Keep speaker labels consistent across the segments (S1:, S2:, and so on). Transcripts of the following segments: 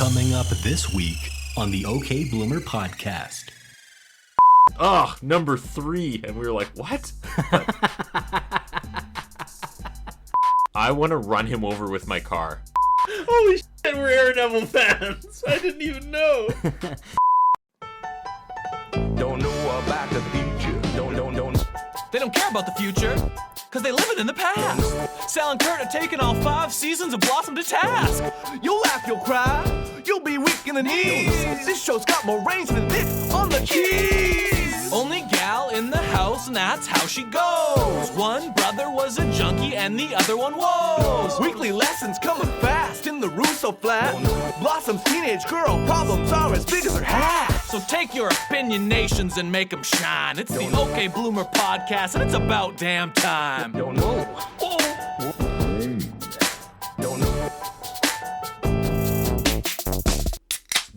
S1: Coming up this week on the OK Bloomer podcast.
S2: Number 3. And we were like, what? I want to run him over with my car.
S3: Holy shit, we're Aaron Neville fans. I didn't even know.
S4: Don't know about the future. Don't.
S5: They don't care about the future, cause they live it in the past. Sal and Curtis are taking all 5 seasons of Blossom to task. You'll laugh, you'll cry, you'll be weak in the knees. This show's got more range than Nick on the keys. Only gal in the house, and that's how she goes. One brother was a junkie, and the other one was. Weekly lessons coming fast in the Russo flat. Blossom's teenage girl problems are as big as her hat. So take your opinionations and make them shine. It's the OK Bloomer podcast, and it's about damn time.
S4: Don't know.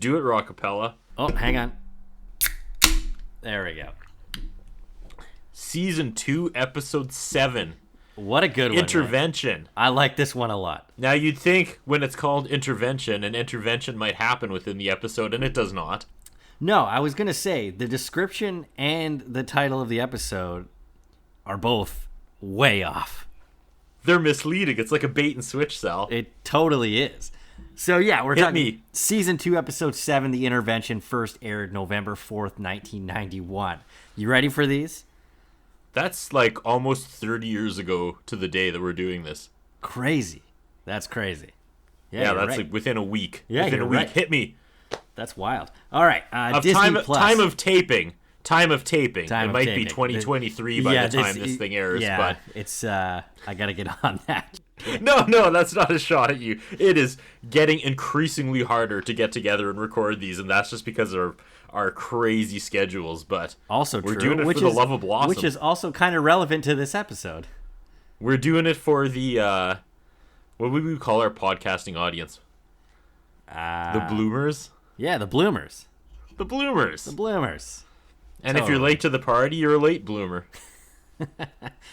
S2: Do it, Rockapella.
S6: Oh, hang on. There we go.
S2: Season 2, episode 7.
S6: What a good one.
S2: Intervention.
S6: Man. I like this one a lot.
S2: Now, you'd think when it's called intervention, an intervention might happen within the episode, and it does not.
S6: No, I was going to say the description and the title of the episode are both way off.
S2: They're misleading. It's like a bait and switch, Sal.
S6: It totally is. So, yeah, we're talking Season 2, Episode 7, The Intervention, first aired November 4th, 1991. You ready for these?
S2: That's like almost 30 years ago to the day that we're doing this.
S6: Crazy. That's crazy.
S2: Yeah, that's
S6: right.
S2: like within a week.
S6: Yeah,
S2: within a week.
S6: Right.
S2: Hit me.
S6: That's wild. All right, Disney Plus.
S2: Time of taping. It might be
S6: taping.
S2: 2023 by the time this thing airs.
S6: Yeah,
S2: but
S6: it's I got to get on that.
S2: No, that's not a shot at you. It is getting increasingly harder to get together and record these, and that's just because of our crazy schedules. But
S6: also
S2: we're
S6: true,
S2: doing it for the love of Blossom.
S6: Which is also kind of relevant to this episode.
S2: We're doing it for the, what would we call our podcasting audience? The Bloomers?
S6: Yeah, the Bloomers.
S2: The Bloomers.
S6: The Bloomers.
S2: And if you're late to the party, you're a late bloomer.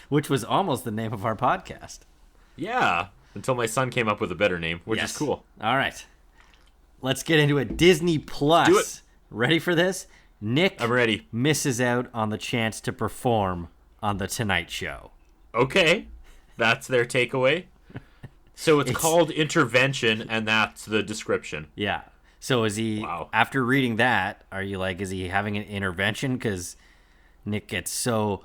S6: Which was almost the name of our podcast.
S2: Yeah, until my son came up with a better name, which is cool.
S6: All right. Let's get into it. Disney Plus.
S2: Do it.
S6: Ready for this? Nick
S2: I'm ready.
S6: misses out on the chance to perform on The Tonight Show.
S2: Okay, that's their takeaway. So it's called Intervention, and that's the description.
S6: Yeah. So is he, after reading that, are you like, is he having an intervention? Because Nick gets so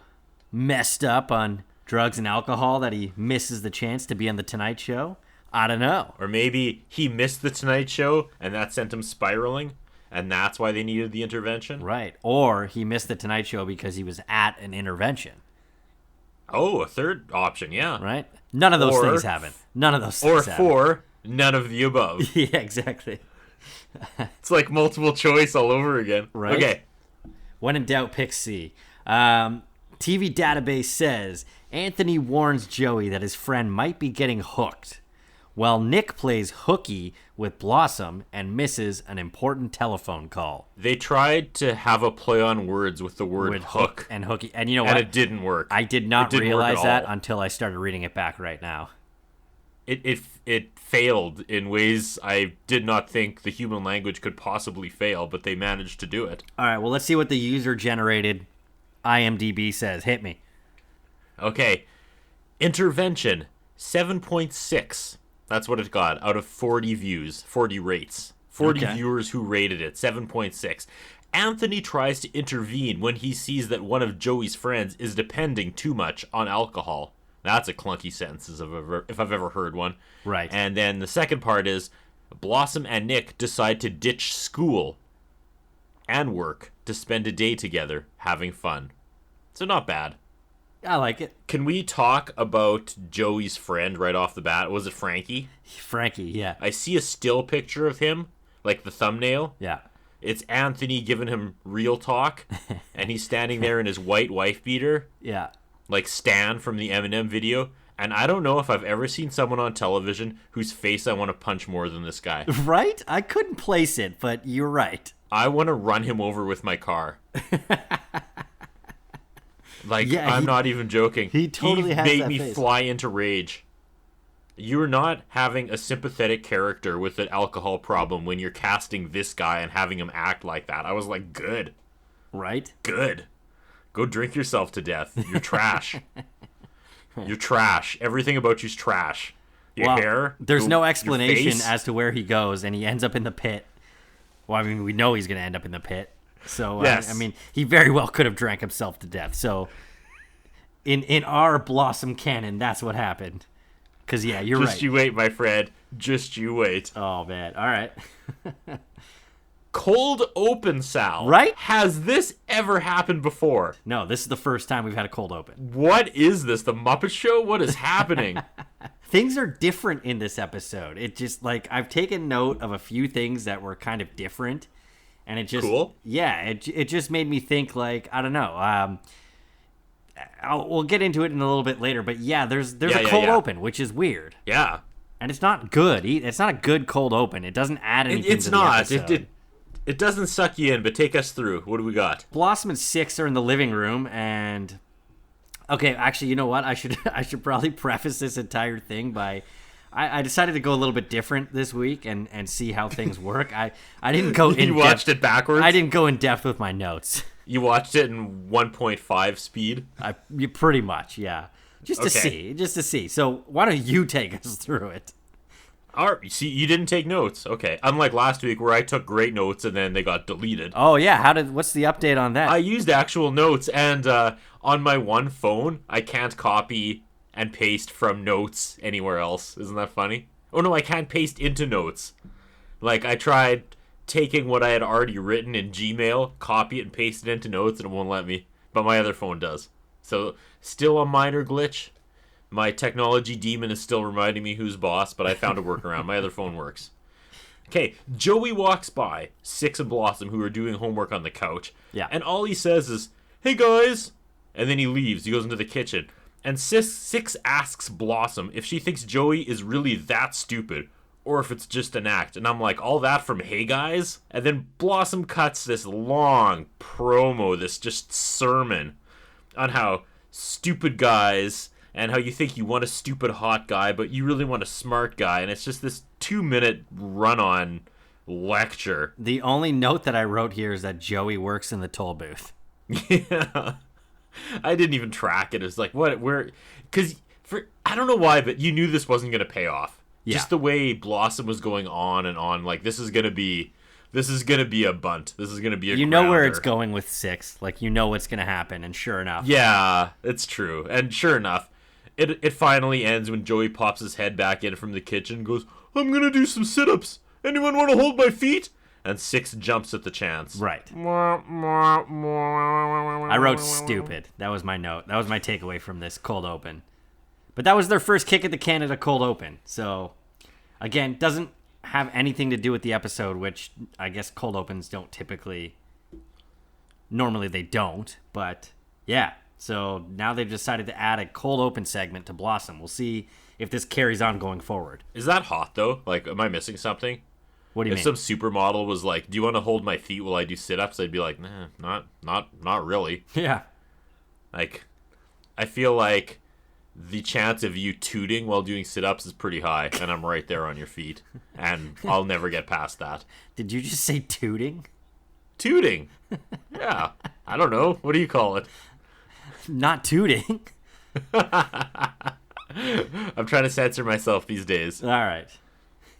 S6: messed up on drugs and alcohol that he misses the chance to be on The Tonight Show? I don't know.
S2: Or maybe he missed The Tonight Show, and that sent him spiraling, and that's why they needed the intervention?
S6: Right. Or he missed The Tonight Show because he was at an intervention.
S2: Oh, a third option, yeah.
S6: Right? None of those things happen. None of those things happen.
S2: Or 4, none of the above.
S6: Yeah, exactly.
S2: It's like multiple choice all over again.
S6: Right?
S2: Okay.
S6: When in doubt, pick C. TV Database says Anthony warns Joey that his friend might be getting hooked, while Nick plays hooky with Blossom and misses an important telephone call.
S2: They tried to have a play on words with the word hook.
S6: And hooky. And you know
S2: what?
S6: what?
S2: And it didn't work.
S6: I did not realize that
S2: all.
S6: until I started reading it back right now.
S2: It failed in ways I did not think the human language could possibly fail, but they managed to do it.
S6: All right, well, let's see what the user-generated IMDb says. Hit me.
S2: Okay. Intervention, 7.6. That's what it got out of 40 views, 40 rates. 40 viewers who rated it, 7.6. Anthony tries to intervene when he sees that one of Joey's friends is depending too much on alcohol. That's a clunky sentence if I've ever heard one.
S6: Right.
S2: And then the second part is Blossom and Nick decide to ditch school and work to spend a day together having fun. So not bad.
S6: I like it.
S2: Can we talk about Joey's friend right off the bat? Was it Frankie?
S6: Frankie, yeah.
S2: I see a still picture of him, like the thumbnail.
S6: Yeah.
S2: It's Anthony giving him real talk, and he's standing there in his white wife beater.
S6: Yeah.
S2: Like Stan from the Eminem video. And I don't know if I've ever seen someone on television whose face I want to punch more than this guy.
S6: Right? I couldn't place it, but you're right.
S2: I want to run him over with my car. Like, yeah, I'm not even joking.
S6: He totally has that face.
S2: He made me fly into rage. you're not having a sympathetic character with an alcohol problem when you're casting this guy and having him act like that. I was like, good.
S6: Right?
S2: Good. Go drink yourself to death. You're trash. You're trash. Everything about you's trash. Your hair.
S6: There's no explanation
S2: face.
S6: as to where he goes, and he ends up in the pit. Well, I mean, we know he's going to end up in the pit. So,
S2: yes.
S6: I mean, he very well could have drank himself to death. So, in our Blossom canon, that's what happened. Because, yeah, you're right.
S2: Just you wait, my friend. Just you wait.
S6: Oh, man. All right.
S2: Cold open, Sal.
S6: Right?
S2: Has this ever happened before?
S6: No, this is the first time we've had a cold open.
S2: What is this? The Muppet Show? What is happening?
S6: Things are different in this episode. It just, like, I've taken note of a few things that were kind of different. And it just...
S2: Cool.
S6: Yeah, it just made me think, like, I don't know. We'll get into it in a little bit later. But, yeah, there's a cold open, which is weird.
S2: Yeah.
S6: And it's not good. It's not a good cold open. It doesn't add anything to the episode.
S2: It doesn't suck you in, but take us through. What do we got?
S6: Blossom and Six are in the living room, and okay, actually, you know what? I should probably preface this entire thing by I decided to go a little bit different this week and see how things work. I didn't go in.
S2: You watched it backwards?
S6: I didn't go in depth with my notes.
S2: You watched it in 1.5 speed?
S6: Pretty much, yeah. Just to see. So why don't you take us through it?
S2: All right, see, you didn't take notes. Okay. Unlike last week where I took great notes and then they got deleted.
S6: Oh, yeah. What's the update on that?
S2: I used actual notes, and on my one phone, I can't copy and paste from notes anywhere else. Isn't that funny? Oh, no, I can't paste into notes. Like, I tried taking what I had already written in Gmail, copy it and paste it into notes, and it won't let me. But my other phone does. So, still a minor glitch. My technology demon is still reminding me who's boss, but I found a workaround. My other phone works. Okay, Joey walks by Six and Blossom, who are doing homework on the couch.
S6: Yeah.
S2: And all he says is, "Hey, guys." And then he leaves. He goes into the kitchen. And Six asks Blossom if she thinks Joey is really that stupid, or if it's just an act. And I'm like, all that from "Hey, guys"? And then Blossom cuts this long promo, this just sermon, on how stupid guys... and how you think you want a stupid hot guy, but you really want a smart guy. And it's just this 2-minute run-on lecture.
S6: The only note that I wrote here is that Joey works in the toll booth.
S2: Yeah. I didn't even track it. It was like, what, where? Because, I don't know why, but you knew this wasn't going to pay off.
S6: Yeah.
S2: Just the way Blossom was going on and on. Like, this is going to be a bunt. This is going to be a
S6: You know where
S2: grounder.
S6: it's going with Six. Like, you know what's going to happen, and sure enough.
S2: Yeah, it's true. And sure enough, It finally ends when Joey pops his head back in from the kitchen and goes, "I'm going to do some sit-ups. Anyone want to hold my feet?" And Six jumps at the chance.
S6: Right. I wrote stupid. That was my note. That was my takeaway from this cold open. But that was their first kick at the Canada cold open. So, again, doesn't have anything to do with the episode, which I guess cold opens don't typically... Normally they don't, but yeah. So now they've decided to add a cold open segment to Blossom. We'll see if this carries on going forward.
S2: Is that hot, though? Like, am I missing something?
S6: What do you
S2: If
S6: mean?
S2: some supermodel was like, "Do you want to hold my feet while I do sit-ups?" I'd be like, "Nah, not really."
S6: Yeah.
S2: Like, I feel like the chance of you tooting while doing sit-ups is pretty high, and I'm right there on your feet, and I'll never get past that.
S6: Did you just say tooting?
S2: Tooting? Yeah. I don't know. What do you call it?
S6: Not tooting.
S2: I'm trying to censor myself these days.
S6: All right.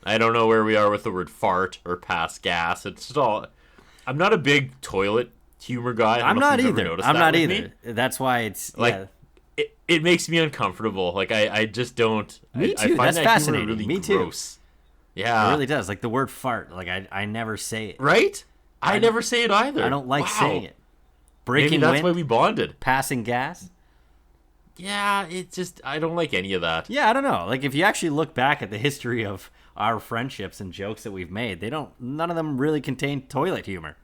S2: I don't know where we are with the word fart or pass gas. It's just all... I'm not a big toilet humor guy.
S6: I'm not either. That's why it's...
S2: Like,
S6: yeah.
S2: it makes me uncomfortable. Like, I just don't...
S6: Me too.
S2: I find
S6: That's
S2: that
S6: fascinating.
S2: humor really
S6: Me too.
S2: gross. Yeah.
S6: It really does. Like the word fart. Like I never say it.
S2: Right? I never say it either.
S6: I don't like
S2: Wow.
S6: saying it. Breaking
S2: Maybe that's
S6: wind,
S2: why we bonded.
S6: passing gas.
S2: Yeah, it just... I don't like any of that.
S6: Yeah, I don't know. Like if you actually look back at the history of our friendships and jokes that we've made, none of them really contain toilet humor.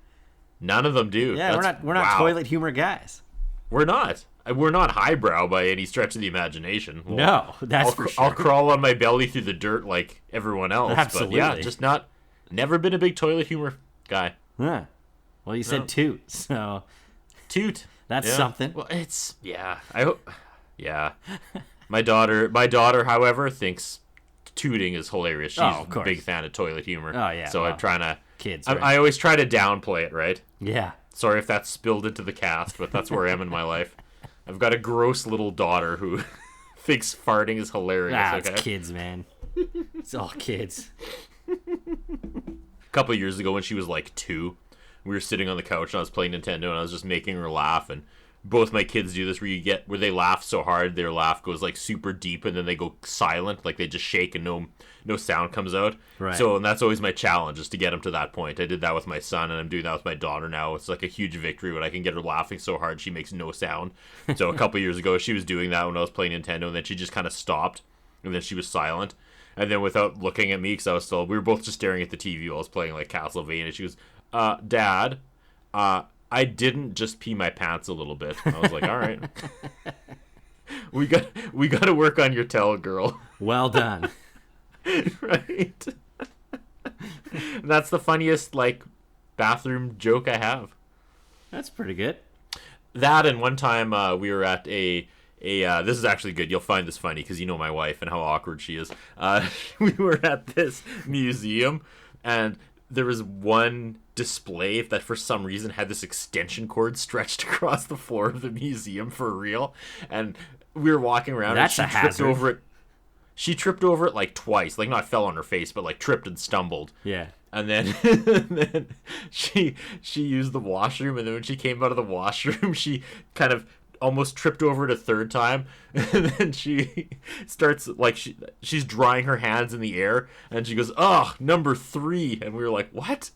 S2: None of them do.
S6: Yeah, we're not
S2: wow.
S6: toilet humor guys.
S2: We're not. We're not highbrow by any stretch of the imagination. Well,
S6: No, that's for sure.
S2: I'll crawl on my belly through the dirt like everyone else.
S6: Absolutely.
S2: But yeah, just never been a big toilet humor guy.
S6: Yeah. Well, you said
S2: No.
S6: toot, so
S2: Toot.
S6: that's
S2: Yeah.
S6: something.
S2: Well, it's... Yeah. I hope... Yeah. My daughter, however, thinks tooting is hilarious. She's
S6: of
S2: a
S6: course.
S2: big fan of toilet humor.
S6: Oh, yeah,
S2: So
S6: well,
S2: I'm trying to...
S6: kids,
S2: I
S6: right?
S2: always try to downplay it, right?
S6: Yeah.
S2: Sorry if that's spilled into the cast, but that's where I am in my life. I've got a gross little daughter who thinks farting is hilarious.
S6: It's
S2: Okay?
S6: kids, man. It's all kids.
S2: A couple of years ago when she was like 2, we were sitting on the couch and I was playing Nintendo and I was just making her laugh, and both my kids do this where they laugh so hard their laugh goes like super deep and then they go silent, like they just shake and no sound comes out.
S6: Right.
S2: So, and that's always my challenge, is to get them to that point. I did that with my son and I'm doing that with my daughter now. It's like a huge victory when I can get her laughing so hard she makes no sound. So a couple years ago she was doing that when I was playing Nintendo, and then she just kind of stopped and then she was silent. And then without looking at me, because we were both just staring at the TV while I was playing like Castlevania, she goes, Dad, I didn't just pee my pants a little bit. I was like, all right. we got to work on your tell, girl.
S6: Well done.
S2: Right. And that's the funniest like bathroom joke I have.
S6: That's pretty good.
S2: That, and one time we were at a this is actually good. You'll find this funny because you know my wife and how awkward she is. We were at this museum, and there was one display that for some reason had this extension cord stretched across the floor of the museum for real. And we were walking around,
S6: That's
S2: and
S6: a
S2: she tripped
S6: hazard.
S2: over it. She tripped over it like twice, like not fell on her face, but like tripped and stumbled.
S6: Yeah.
S2: And then, and then she used the washroom, and then when she came out of the washroom, she kind of almost tripped over it a third time, and then she starts like she's drying her hands in the air, and she goes, "Oh, number 3," and we were like, "What?"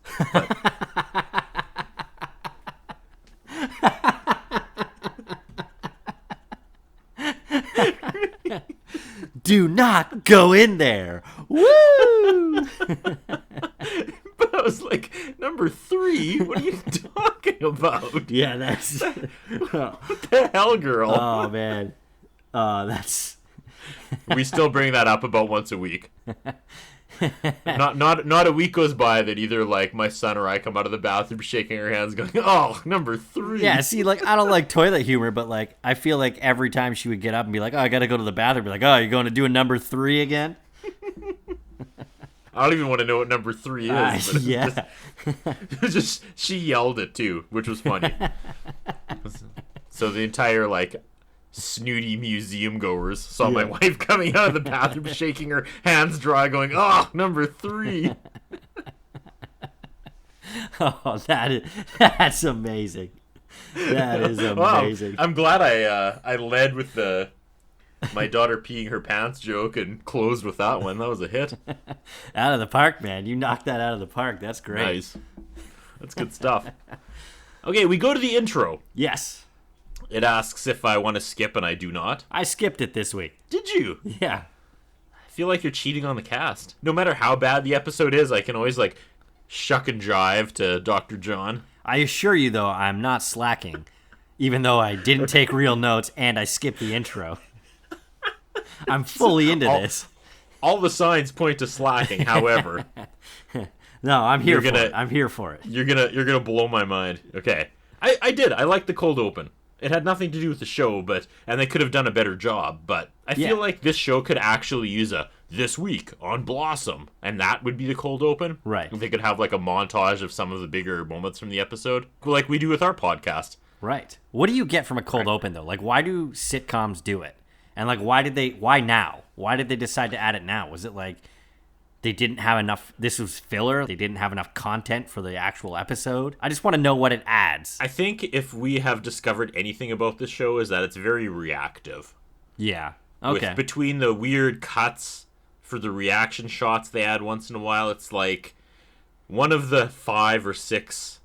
S6: Do not go in there. Woo!
S2: But I was like, "Number 3? What are you talking about?
S6: Yeah, that's.
S2: What the hell, girl?"
S6: Oh man. That's.
S2: We still bring that up about once a week. Not a week goes by that either like my son or I come out of the bathroom shaking our hands going, "Oh, number 3."
S6: Yeah, see, like, I don't like toilet humor, but, like, I feel like every time she would get up and be like, "Oh, I gotta go to the bathroom," be like, "Oh, you're going to do a number 3 again?"
S2: I don't even want to know what number 3 is. But
S6: Yeah.
S2: it was just she yelled it too, which was funny. So the entire like snooty museum goers saw my wife coming out of the bathroom shaking her hands dry going, "Oh, number 3."
S6: Oh, that's amazing. That is amazing.
S2: Wow, I'm glad I led with the my daughter peeing her pants joke and closed with that one. That was a hit.
S6: Out of the park, man. You knocked that out of the park. That's great.
S2: Nice. That's good stuff. Okay, we go to the intro.
S6: Yes.
S2: It asks if I want to skip, and I do not.
S6: I skipped it this week.
S2: Did you?
S6: Yeah.
S2: I feel like you're cheating on the cast. No matter how bad the episode is, I can always like shuck and jive to Dr. John.
S6: I assure you, though, I'm not slacking, even though I didn't take real notes and I skipped the intro. I'm fully into this.
S2: All the signs point to slacking. However,
S6: No, I'm here
S2: You're
S6: for
S2: gonna-
S6: it. I'm here for it.
S2: you're gonna blow my mind. Okay, I liked the cold open. It had nothing to do with the show, and they could have done a better job. But I
S6: Yeah.
S2: feel like this show could actually use a "this week on Blossom," and that would be the cold open.
S6: Right.
S2: They could have like a montage of some of the bigger moments from the episode, like we do with our podcast.
S6: Right. What do you get from a cold open, though? Like, why do sitcoms do it? And, like, why now? Why did they decide to add it now? Was it like they didn't have enough, this was filler, they didn't have enough content for the actual episode? I just want to know what it adds.
S2: I think if we have discovered anything about this show is that it's very reactive.
S6: Yeah. Okay.
S2: Between the weird cuts for the reaction shots they add once in a while, it's like one of the 5 or 6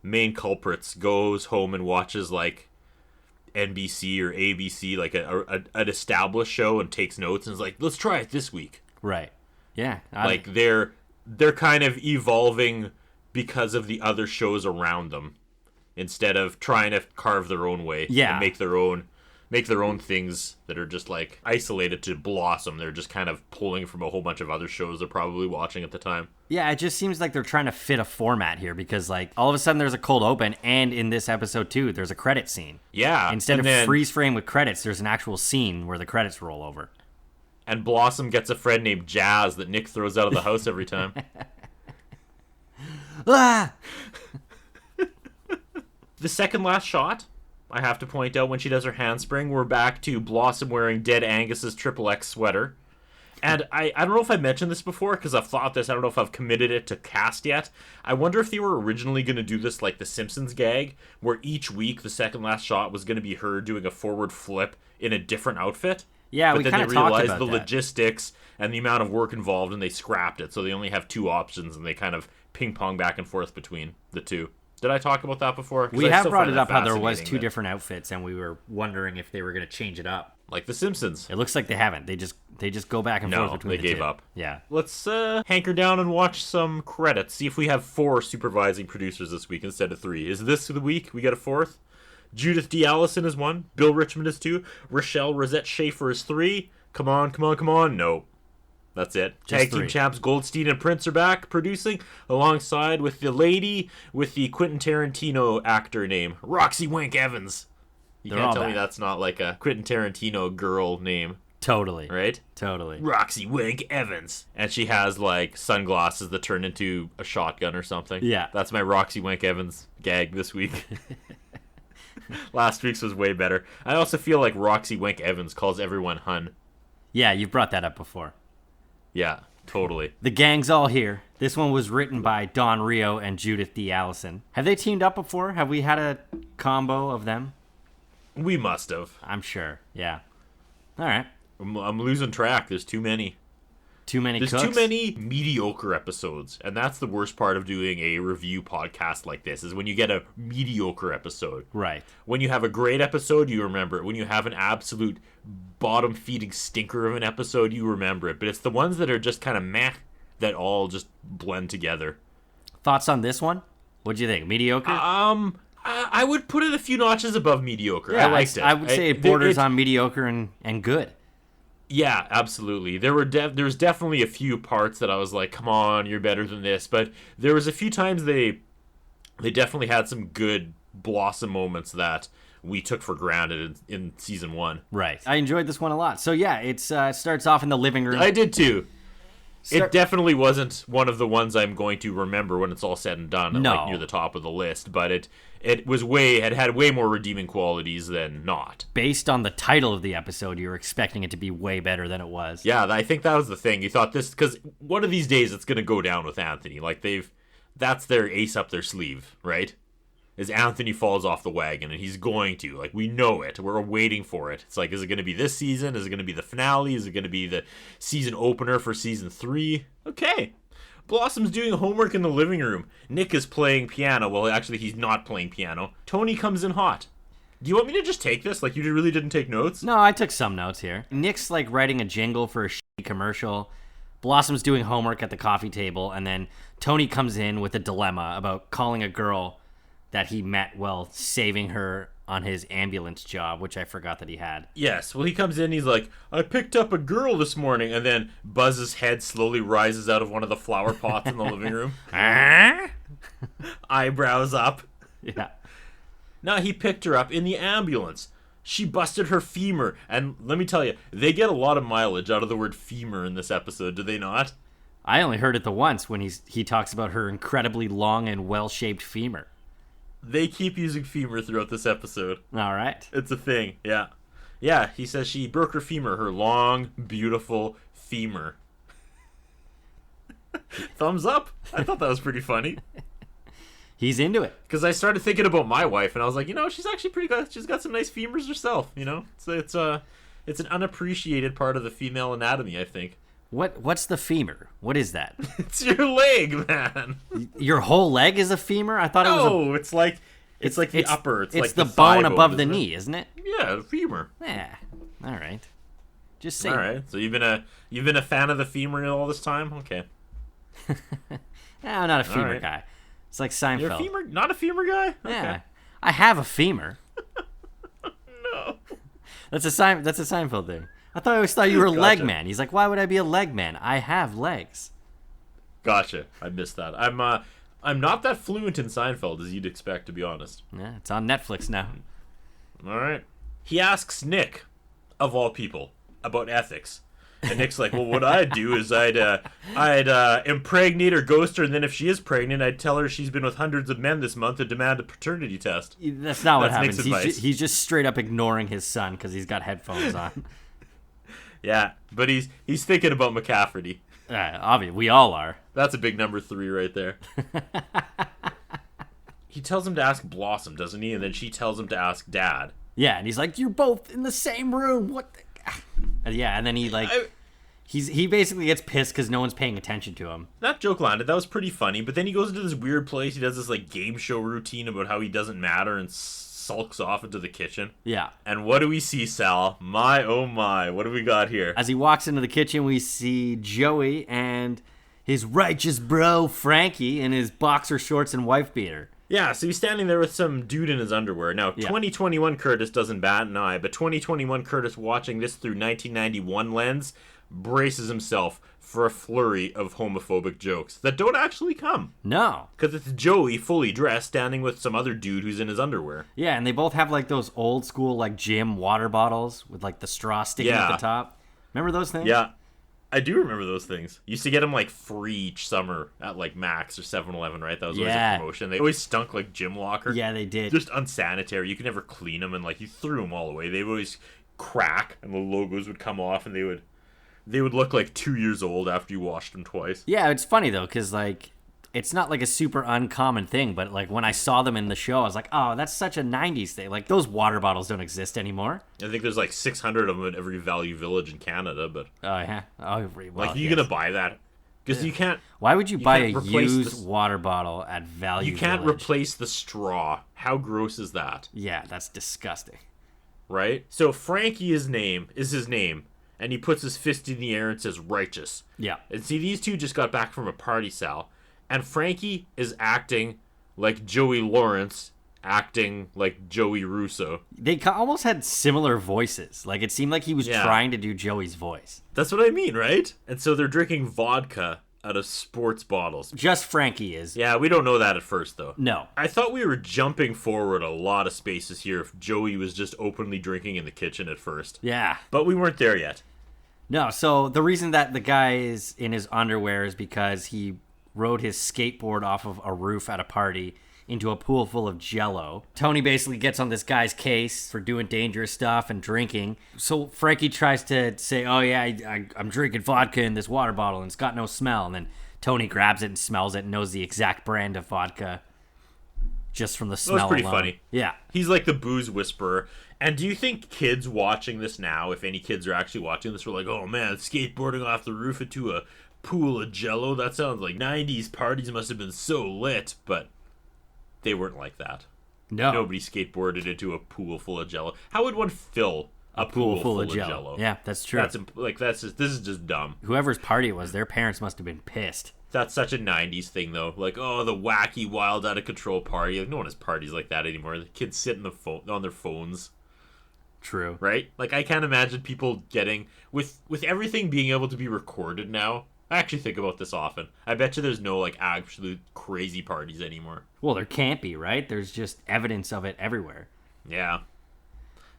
S2: main culprits goes home and watches like NBC or ABC, like an established show, and takes notes and is like, "Let's try it this week."
S6: Right. Yeah.
S2: Like they're kind of evolving because of the other shows around them, instead of trying to carve their own way.
S6: Yeah.
S2: And make their own things that are just like isolated to Blossom. They're just kind of pulling from a whole bunch of other shows they're probably watching at the time.
S6: Yeah, it just seems like they're trying to fit a format here because, like, all of a sudden there's a cold open, and in this episode, too, there's a credit scene.
S2: Yeah.
S6: Instead
S2: and
S6: of
S2: then,
S6: freeze frame with credits, there's an actual scene where the credits roll over.
S2: And Blossom gets a friend named Jazz that Nick throws out of the house every time.
S6: Ah!
S2: The second last shot, I have to point out, when she does her handspring, we're back to Blossom wearing Dead Angus's XXX sweater. And I don't know if I mentioned this before, because I've thought this. I don't know if I've committed it to cast yet. I wonder if they were originally going to do this like the Simpsons gag, where each week the second last shot was going to be her doing a forward flip in a different outfit.
S6: Yeah,
S2: but
S6: we
S2: then
S6: kind
S2: they
S6: of talked
S2: realized
S6: about
S2: the
S6: that.
S2: logistics and the amount of work involved, and they scrapped it. So they only have two options, and they kind of ping pong back and forth between the two. Did I talk about that before? 'Cause
S6: We
S2: I
S6: have
S2: still
S6: brought
S2: find
S6: it
S2: that
S6: up how there was
S2: fascinating
S6: two
S2: that-
S6: different outfits, and we were wondering if they were going to change it up.
S2: like the Simpsons.
S6: It looks like they haven't. They just go back and forth between
S2: they
S6: the
S2: gave
S6: two.
S2: up.
S6: Yeah.
S2: Let's hanker down and watch some credits. See if we have 4 supervising producers this week instead of 3. Is this the week we get a 4th? Judith D. Allison is 1. Bill Richmond is 2. Rochelle Rosette Schaefer is 3. Come on. No. That's it.
S6: Just
S2: Tag team
S6: 3.
S2: champs Goldstein and Prince are back producing, alongside with the lady with the Quentin Tarantino actor name, Roxy Wink Evans. You
S6: They're
S2: can't
S6: all
S2: tell me
S6: back.
S2: that's not like a Quentin Tarantino girl name,
S6: Totally.
S2: right?
S6: Totally.
S2: Roxy Wink Evans. And she has like sunglasses that turn into a shotgun or something.
S6: Yeah.
S2: That's my Roxy Wink Evans gag this week. Last week's was way better. I also feel like Roxy Wink Evans calls everyone hun.
S6: Yeah, you've brought that up before.
S2: Yeah, totally.
S6: The gang's all here. This one was written by Don Rio and Judith D. Allison. Have they teamed up before? Have we had a combo of them?
S2: We must have.
S6: I'm sure. Yeah. All right.
S2: I'm losing track. There's too many.
S6: Too many
S2: There's
S6: cooks?
S2: too many mediocre episodes, and that's the worst part of doing a review podcast like this, is when you get a mediocre episode.
S6: Right.
S2: When you have a great episode, you remember it. When you have an absolute bottom-feeding stinker of an episode, you remember it. But it's the ones that are just kind of meh that all just blend together.
S6: Thoughts on this one? What'd you think? Mediocre?
S2: I would put it a few notches above mediocre.
S6: yeah,
S2: I liked it.
S6: I would say it borders on mediocre and good.
S2: Yeah, absolutely. There's definitely a few parts that I was like, come on, you're better than this. But there was a few times they definitely had some good Blossom moments that we took for granted in season 1.
S6: Right. I enjoyed this one a lot. So yeah, it starts off in the living room.
S2: I did too. It definitely wasn't one of the ones I'm going to remember when it's all said and done,
S6: No.
S2: like near the top of the list. But it had way more redeeming qualities than not.
S6: Based on the title of the episode, you were expecting it to be way better than it was.
S2: Yeah, I think that was the thing. You thought this, because one of these days it's going to go down with Anthony. Like that's their ace up their sleeve, right? Is Anthony falls off the wagon, and he's going to. Like, we know it. We're waiting for it. It's like, is it going to be this season? Is it going to be the finale? Is it going to be the season opener for season 3? Okay. Blossom's doing homework in the living room. Nick is playing piano. Well, actually, he's not playing piano. Tony comes in hot. Do you want me to just take this? Like, you really didn't take notes?
S6: No, I took some notes here. Nick's like writing a jingle for a shitty commercial. Blossom's doing homework at the coffee table, and then Tony comes in with a dilemma about calling a girl that he met while saving her on his ambulance job, which I forgot that he had.
S2: Yes. Well, he comes in, he's like, I picked up a girl this morning, and then Buzz's head slowly rises out of one of the flower pots in the living room. Eyebrows up.
S6: Yeah.
S2: No, he picked her up in the ambulance. She busted her femur, and let me tell you, they get a lot of mileage out of the word femur in this episode, do they not?
S6: I only heard it the once when he talks about her incredibly long and well-shaped femur.
S2: They keep using femur throughout this episode.
S6: All right.
S2: It's a thing, yeah. Yeah, he says she broke her femur, her long, beautiful femur. Thumbs up. I thought that was pretty funny.
S6: He's into it.
S2: Because I started thinking about my wife, and I was like, she's actually pretty good. She's got some nice femurs herself, It's an unappreciated part of the female anatomy, I think.
S6: What's the femur? What is that?
S2: It's your leg, man.
S6: Your whole leg is a femur? I thought it was
S2: No, it's like the upper. It's like
S6: the
S2: thigh
S6: bone above the
S2: isn't it?
S6: knee, isn't it?
S2: Yeah, the femur.
S6: Yeah. All right. Just say.
S2: All right. So you've been a fan of the femur all this time? Okay.
S6: I'm not a femur
S2: right.
S6: guy. It's like Seinfeld.
S2: You're a femur, not a femur guy? Okay.
S6: Yeah. I have a femur.
S2: No.
S6: That's a Seinfeld thing. I always thought you were a
S2: Gotcha.
S6: leg man. He's like, why would I be a leg man? I have legs.
S2: Gotcha. I missed that. I'm not that fluent in Seinfeld as you'd expect, to be honest.
S6: Yeah, it's on Netflix now.
S2: All right. He asks Nick, of all people, about ethics. And Nick's like, well, what I'd do is I'd impregnate or ghost her, and then if she is pregnant, I'd tell her she's been with hundreds of men this month and demand a paternity test.
S6: That's not what
S2: Nick's
S6: happens.
S2: advice.
S6: He's just straight up ignoring his son because he's got headphones on.
S2: Yeah, but he's thinking about McCafferty.
S6: Obviously, we all are.
S2: That's a big number 3 right there. He tells him to ask Blossom, doesn't he? And then she tells him to ask Dad.
S6: Yeah, and he's like, "You're both in the same room. What?" And then he he basically gets pissed because no one's paying attention to him.
S2: That joke landed. That was pretty funny. But then he goes into this weird place. He does this like game show routine about how he doesn't matter and sulks off into the kitchen.
S6: Yeah.
S2: And what do we see, Sal? My oh my! What do we got here?
S6: As he walks into the kitchen, we see Joey and his righteous bro Frankie in his boxer shorts and wife beater.
S2: Yeah, so he's standing there with some dude in his underwear. Now, 2021 Curtis doesn't bat an eye, but 2021 Curtis, watching this through 1991 lens, braces himself for a flurry of homophobic jokes that don't actually come.
S6: No.
S2: Because it's Joey, fully dressed, standing with some other dude who's in his underwear.
S6: Yeah, and they both have like those old school like gym water bottles with like the straw sticking at the top. Remember those things?
S2: Yeah. I do remember those things. Used to get them like free each summer at like Max or 7-Eleven, right? That was always a promotion. They always stunk like gym locker.
S6: Yeah, they did.
S2: Just unsanitary. You could never clean them, and like you threw them all away. They would always crack, and the logos would come off, and they would look like 2 years old after you washed them twice.
S6: Yeah, it's funny though, because like it's not like a super uncommon thing, but like when I saw them in the show, I was like, oh, that's such a 90s thing. Like those water bottles don't exist anymore.
S2: I think there's like 600 of them at every Value Village in Canada, but
S6: oh yeah,
S2: like you gonna buy that? Because you can't.
S6: Why would you buy a used water bottle at Value?
S2: You can't
S6: Village?
S2: replace the straw. How gross is that?
S6: Yeah, that's disgusting.
S2: Right. So Frankie is his name. And he puts his fist in the air and says, righteous.
S6: Yeah.
S2: And see, these two just got back from a party, Sal. And Frankie is acting like Joey Lawrence, acting like Joey Russo.
S6: They almost had similar voices. Like, it seemed like he was trying to do Joey's voice.
S2: That's what I mean, right? And so they're drinking vodka out of sports bottles.
S6: Just Frankie is.
S2: Yeah, we don't know that at first, though.
S6: No.
S2: I thought we were jumping forward a lot of spaces here if Joey was just openly drinking in the kitchen at first.
S6: Yeah.
S2: But we weren't there yet.
S6: No, so the reason that the guy is in his underwear is because he rode his skateboard off of a roof at a party into a pool full of Jell-O. Tony basically gets on this guy's case for doing dangerous stuff and drinking. So Frankie tries to say, oh yeah, I'm drinking vodka in this water bottle and it's got no smell. And then Tony grabs it and smells it and knows the exact brand of vodka just from the smell alone.
S2: That's pretty funny.
S6: Yeah.
S2: He's like the booze whisperer. And do you think kids watching this now, if any kids are actually watching this, were like, oh man, skateboarding off the roof into a pool of Jell-O? That sounds like 90s parties must have been so lit. But they weren't like that.
S6: No.
S2: Nobody skateboarded into a pool full of Jell-O. How would one fill a pool full of Jell-O?
S6: Yeah, that's true.
S2: This is just dumb.
S6: Whoever's party it was, their parents must have been pissed.
S2: That's such a 90s thing, though. Like, oh, the wacky, wild, out-of-control party. Like, no one has parties like that anymore. The kids sit on their phones.
S6: True.
S2: Right? Like, I can't imagine people getting... With everything being able to be recorded now, I actually think about this often. I bet you there's no, like, absolute crazy parties anymore.
S6: Well, there can't be, right? There's just evidence of it everywhere.
S2: Yeah.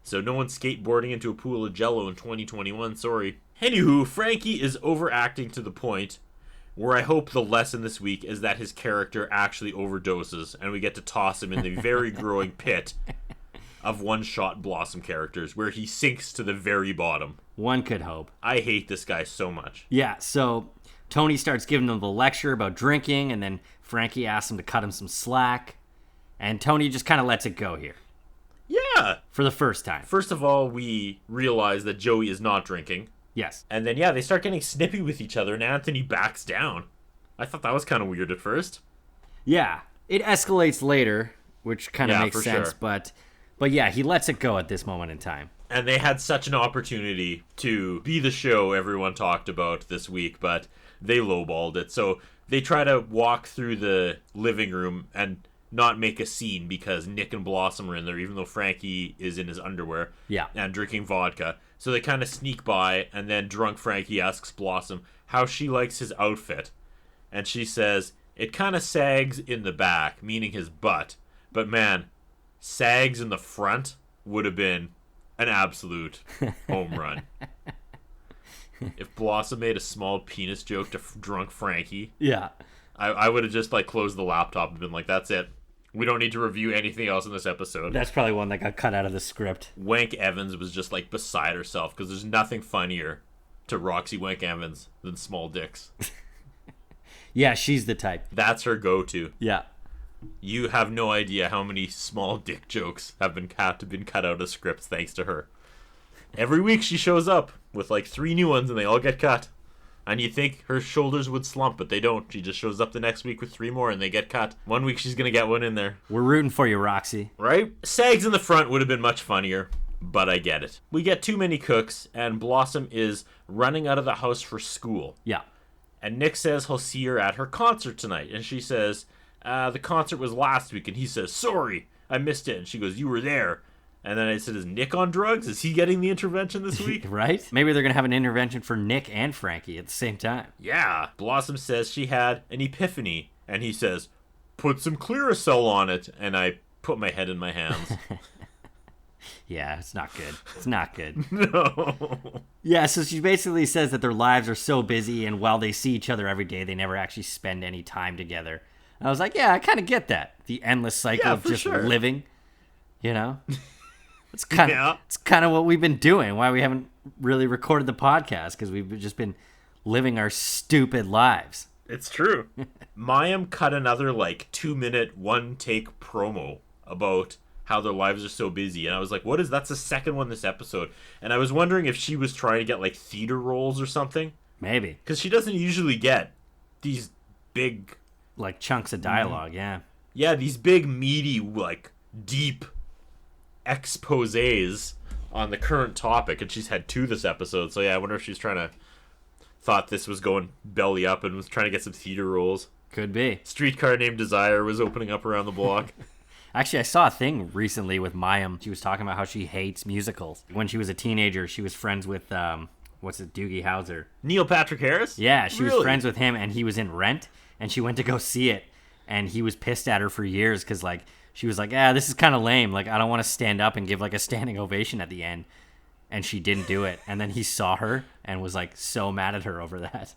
S2: So no one's skateboarding into a pool of Jell-O in 2021, sorry. Anywho, Frankie is overacting to the point where I hope the lesson this week is that his character actually overdoses and we get to toss him in the very growing pit of one-shot Blossom characters where he sinks to the very bottom.
S6: One could hope.
S2: I hate this guy so much.
S6: Yeah, so Tony starts giving him the lecture about drinking, and then Frankie asks him to cut him some slack, and Tony just kind of lets it go here.
S2: Yeah!
S6: For the first time.
S2: First of all, we realize that Joey is not drinking.
S6: Yes.
S2: And then, yeah, they start getting snippy with each other, and Anthony backs down. I thought that was kind of weird at first.
S6: Yeah. It escalates later, which kind of makes sense,
S2: sure.
S6: But yeah, he lets it go at this moment in time.
S2: And they had such an opportunity to be the show everyone talked about this week, but they lowballed it. So they try to walk through the living room and not make a scene because Nick and Blossom are in there, even though Frankie is in his underwear and drinking vodka. So they kind of sneak by, and then drunk Frankie asks Blossom how she likes his outfit. And she says, it kind of sags in the back, meaning his butt. But man, sags in the front would have been an absolute home run. If Blossom made a small penis joke to drunk Frankie,
S6: Yeah.
S2: I would have just like closed the laptop and been like, that's it. We don't need to review anything else in this episode.
S6: That's probably one that got cut out of the script.
S2: Wank Evans was just like beside herself because there's nothing funnier to Roxy Wank Evans than small dicks.
S6: Yeah, she's the type.
S2: That's her go-to.
S6: Yeah.
S2: You have no idea how many small dick jokes have been cut out of scripts thanks to her. Every week she shows up with like 3 new ones and they all get cut. And you think her shoulders would slump, but they don't. She just shows up the next week with 3 more and they get cut. One week she's going to get one in there.
S6: We're rooting for you, Roxy.
S2: Right? Sags in the front would have been much funnier, but I get it. We get too many cooks and Blossom is running out of the house for school.
S6: Yeah.
S2: And Nick says he'll see her at her concert tonight. And she says, the concert was last week. And he says, sorry, I missed it. And she goes, you were there. And then I said, is Nick on drugs? Is he getting the intervention this week?
S6: Right? Maybe they're going to have an intervention for Nick and Frankie at the same time.
S2: Yeah. Blossom says she had an epiphany. And he says, put some Clearasil on it. And I put my head in my hands.
S6: Yeah, it's not good. It's not good.
S2: No.
S6: Yeah, so she basically says that their lives are so busy, and while they see each other every day, they never actually spend any time together. And I was like, yeah, I kind of get that. The endless cycle of just living, you know? It's kind of it's kind of what we've been doing, why we haven't really recorded the podcast, because we've just been living our stupid lives.
S2: It's true. Mayim cut another, 2-minute, one-take promo about how their lives are so busy. And I was like, what is that's the second one this episode. And I was wondering if she was trying to get theater roles or something.
S6: Maybe.
S2: Because she doesn't usually get these big
S6: chunks of dialogue, yeah.
S2: Yeah, these big meaty deep exposés on the current topic, and she's had 2 this episode. So yeah, I wonder if she's thought this was going belly up and was trying to get some theater roles.
S6: Could be.
S2: Streetcar Named Desire was opening up around the block.
S6: Actually, I saw a thing recently with Mayim. She was talking about how she hates musicals. When she was a teenager, she was friends with, Doogie Howser.
S2: Neil Patrick Harris?
S6: Yeah, she was friends with him, and he was in Rent, and she went to go see it, and he was pissed at her for years, because, she was like, this is kind of lame. I don't want to stand up and give, a standing ovation at the end. And she didn't do it. And then he saw her and was, so mad at her over that.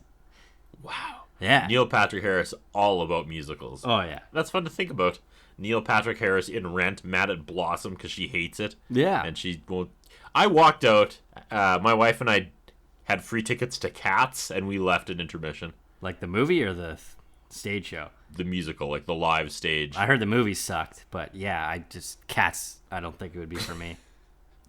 S2: Wow.
S6: Yeah.
S2: Neil Patrick Harris, all about musicals.
S6: Oh, yeah.
S2: That's fun to think about. Neil Patrick Harris in Rent, mad at Blossom because she hates it.
S6: Yeah.
S2: And she won't. I walked out. My wife and I had free tickets to Cats, and we left at intermission.
S6: The movie or the stage show?
S2: The musical, the live stage.
S6: I heard the movie sucked, but yeah, Cats, I don't think it would be for me.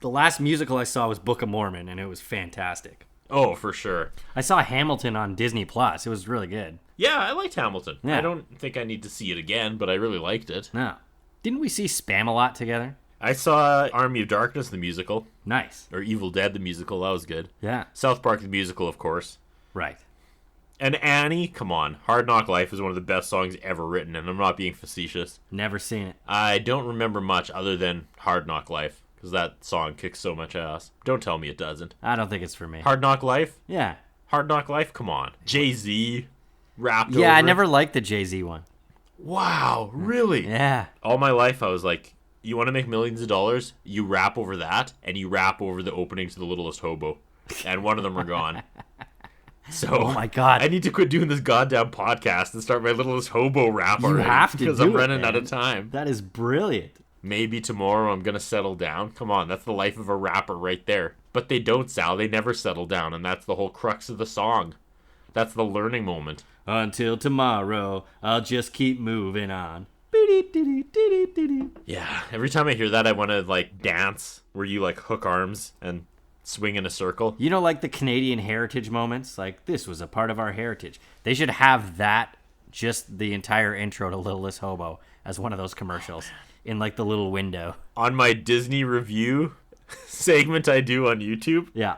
S6: The last musical I saw was Book of Mormon, and it was fantastic.
S2: Oh, for sure.
S6: I saw Hamilton on Disney Plus. It was really good.
S2: Yeah, I liked Hamilton.
S6: Yeah.
S2: I don't think I need to see it again, but I really liked it.
S6: No. Didn't we see Spam-A-Lot together?
S2: I saw Army of Darkness, the musical.
S6: Nice.
S2: Or Evil Dead, the musical. That was good.
S6: Yeah.
S2: South Park, the musical, of course.
S6: Right.
S2: And Annie, come on. Hard Knock Life is one of the best songs ever written, and I'm not being facetious.
S6: Never seen it.
S2: I don't remember much other than Hard Knock Life, because that song kicks so much ass. Don't tell me it doesn't.
S6: I don't think it's for me.
S2: Hard Knock Life?
S6: Yeah.
S2: Hard Knock Life? Come on. Jay-Z rapped over
S6: Yeah, I
S2: it.
S6: never liked the Jay-Z one.
S2: Wow, really?
S6: Yeah.
S2: All my life I was like, you want to make millions of dollars? You rap over that, and you rap over the opening to The Littlest Hobo. And one of them are gone. So,
S6: oh my God.
S2: I need to quit doing this goddamn podcast and start my Littlest Hobo rap already.
S6: You have to
S2: because
S6: do
S2: I'm
S6: it,
S2: running
S6: man.
S2: out of time.
S6: That is brilliant.
S2: Maybe tomorrow I'm going to settle down. Come on, that's the life of a rapper right there. But they don't, Sal. They never settle down, and that's the whole crux of the song. That's the learning moment.
S6: Until tomorrow, I'll just keep moving on.
S2: Yeah, every time I hear that, I want to, dance, where you, hook arms and swing in a circle.
S6: You know, the Canadian heritage moments? This was a part of our heritage. They should have that, just the entire intro to Littlest Hobo, as one of those commercials. In, the little window.
S2: On my Disney review segment I do on YouTube,
S6: Yeah.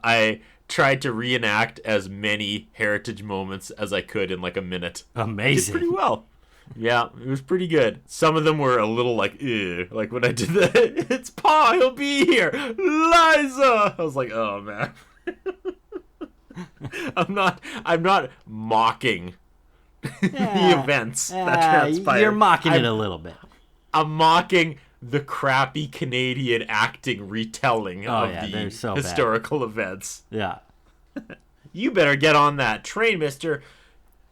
S2: I tried to reenact as many heritage moments as I could in, a minute.
S6: Amazing.
S2: Did pretty well. Yeah, it was pretty good. Some of them were a little ew. When I did the, it's Pa, he'll be here. Liza! I was like, oh, man. I'm not mocking the events that transpired.
S6: You're mocking it a little bit.
S2: I'm mocking the crappy Canadian acting retelling of the
S6: they're so
S2: historical events.
S6: Yeah.
S2: You better get on that train, mister.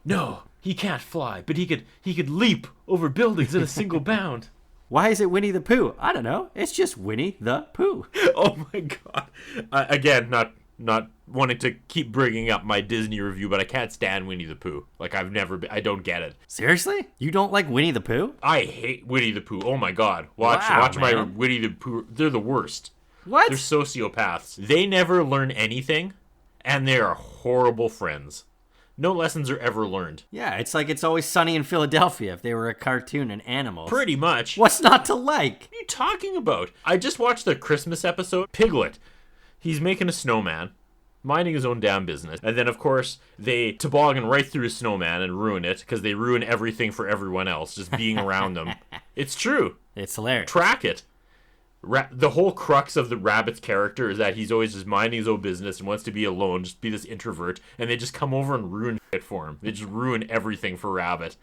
S3: No, he can't fly, but he could leap over buildings in a single bound.
S6: Why is it Winnie the Pooh? I don't know. It's just Winnie the Pooh.
S2: Oh my god. Again, not wanting to keep bringing up my Disney review, but I can't stand Winnie the Pooh. Like, I don't get it.
S6: Seriously? You don't like Winnie the Pooh?
S2: I hate Winnie the Pooh. Oh my god. Watch my
S6: man.
S2: Winnie the Pooh. They're the worst.
S6: What?
S2: They're sociopaths. They never learn anything, and they are horrible friends. No lessons are ever learned.
S6: Yeah, it's like It's Always Sunny in Philadelphia if they were a cartoon and animals.
S2: Pretty much.
S6: What's not to like?
S2: What are you talking about? I just watched the Christmas episode. Piglet. He's making a snowman, minding his own damn business. And then, of course, they toboggan right through a snowman and ruin it because they ruin everything for everyone else just being around them. It's true.
S6: It's hilarious.
S2: Track it. The whole crux of the rabbit's character is that he's always just minding his own business and wants to be alone, just be this introvert, and they just come over and ruin it for him. They just ruin everything for Rabbit.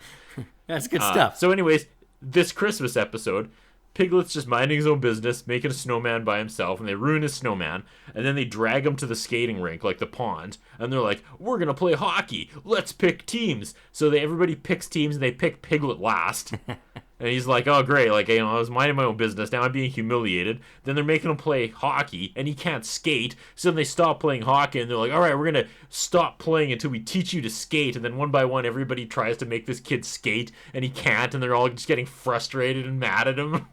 S6: That's good stuff.
S2: So anyways, this Christmas episode, Piglet's just minding his own business, making a snowman by himself, and they ruin his snowman, and then they drag him to the skating rink, like the pond, and they're like, we're gonna play hockey, let's pick teams. So everybody picks teams, and they pick Piglet last. And he's like, oh, great, like, I was minding my own business, now I'm being humiliated. Then they're making him play hockey, and he can't skate, so then they stop playing hockey, and they're like, all right, we're gonna stop playing until we teach you to skate. And then one by one, everybody tries to make this kid skate, and he can't, and they're all just getting frustrated and mad at him.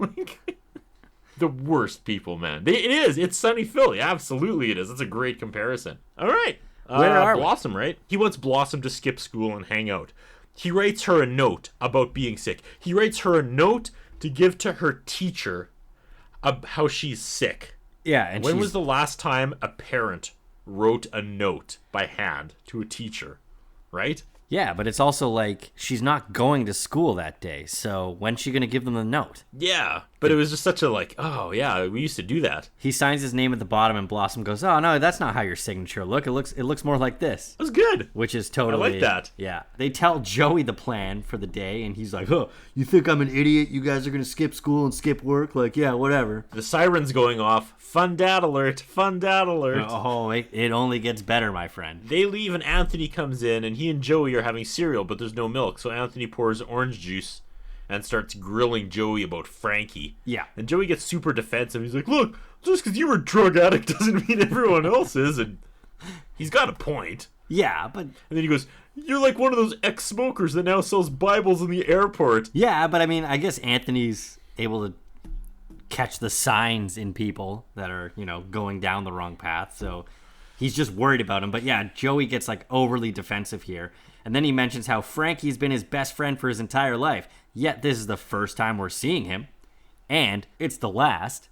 S2: The worst people, man. It's Sunny Philly, absolutely it is. That's a great comparison. All right.
S6: Where are we?
S2: Blossom, right? He wants Blossom to skip school and hang out. He writes her a note about being sick. He writes her a note to give to her teacher about how she's sick.
S6: Yeah, and
S2: when was the last time a parent wrote a note by hand to a teacher, right?
S6: Yeah, but it's also like she's not going to school that day, so when's she going to give them the note?
S2: Yeah, but it was just such a like, oh yeah, we used to do that.
S6: He signs his name at the bottom and Blossom goes, oh no, that's not how your signature look. It looks more like this.
S2: It was good.
S6: Which is totally...
S2: I like that.
S6: Yeah. They tell Joey the plan for the day and he's like, oh, you think I'm an idiot? You guys are going to skip school and skip work? Like, yeah, whatever.
S2: The siren's going off. Fun dad alert. Fun dad alert.
S6: Oh, it only gets better, my friend.
S2: They leave and Anthony comes in and he and Joey are having cereal, but there's no milk. So Anthony pours orange juice and starts grilling Joey about Frankie.
S6: Yeah.
S2: And Joey gets super defensive. He's like, look, just because you're a drug addict doesn't mean everyone else is. And he's got a point.
S6: Yeah, but...
S2: And then he goes, you're like one of those ex-smokers that now sells Bibles in the airport.
S6: Yeah, but I mean, I guess Anthony's able to catch the signs in people that are, going down the wrong path. So he's just worried about him. But yeah, Joey gets like overly defensive here. And then he mentions how Frankie's been his best friend for his entire life. Yet this is the first time we're seeing him. And it's the last.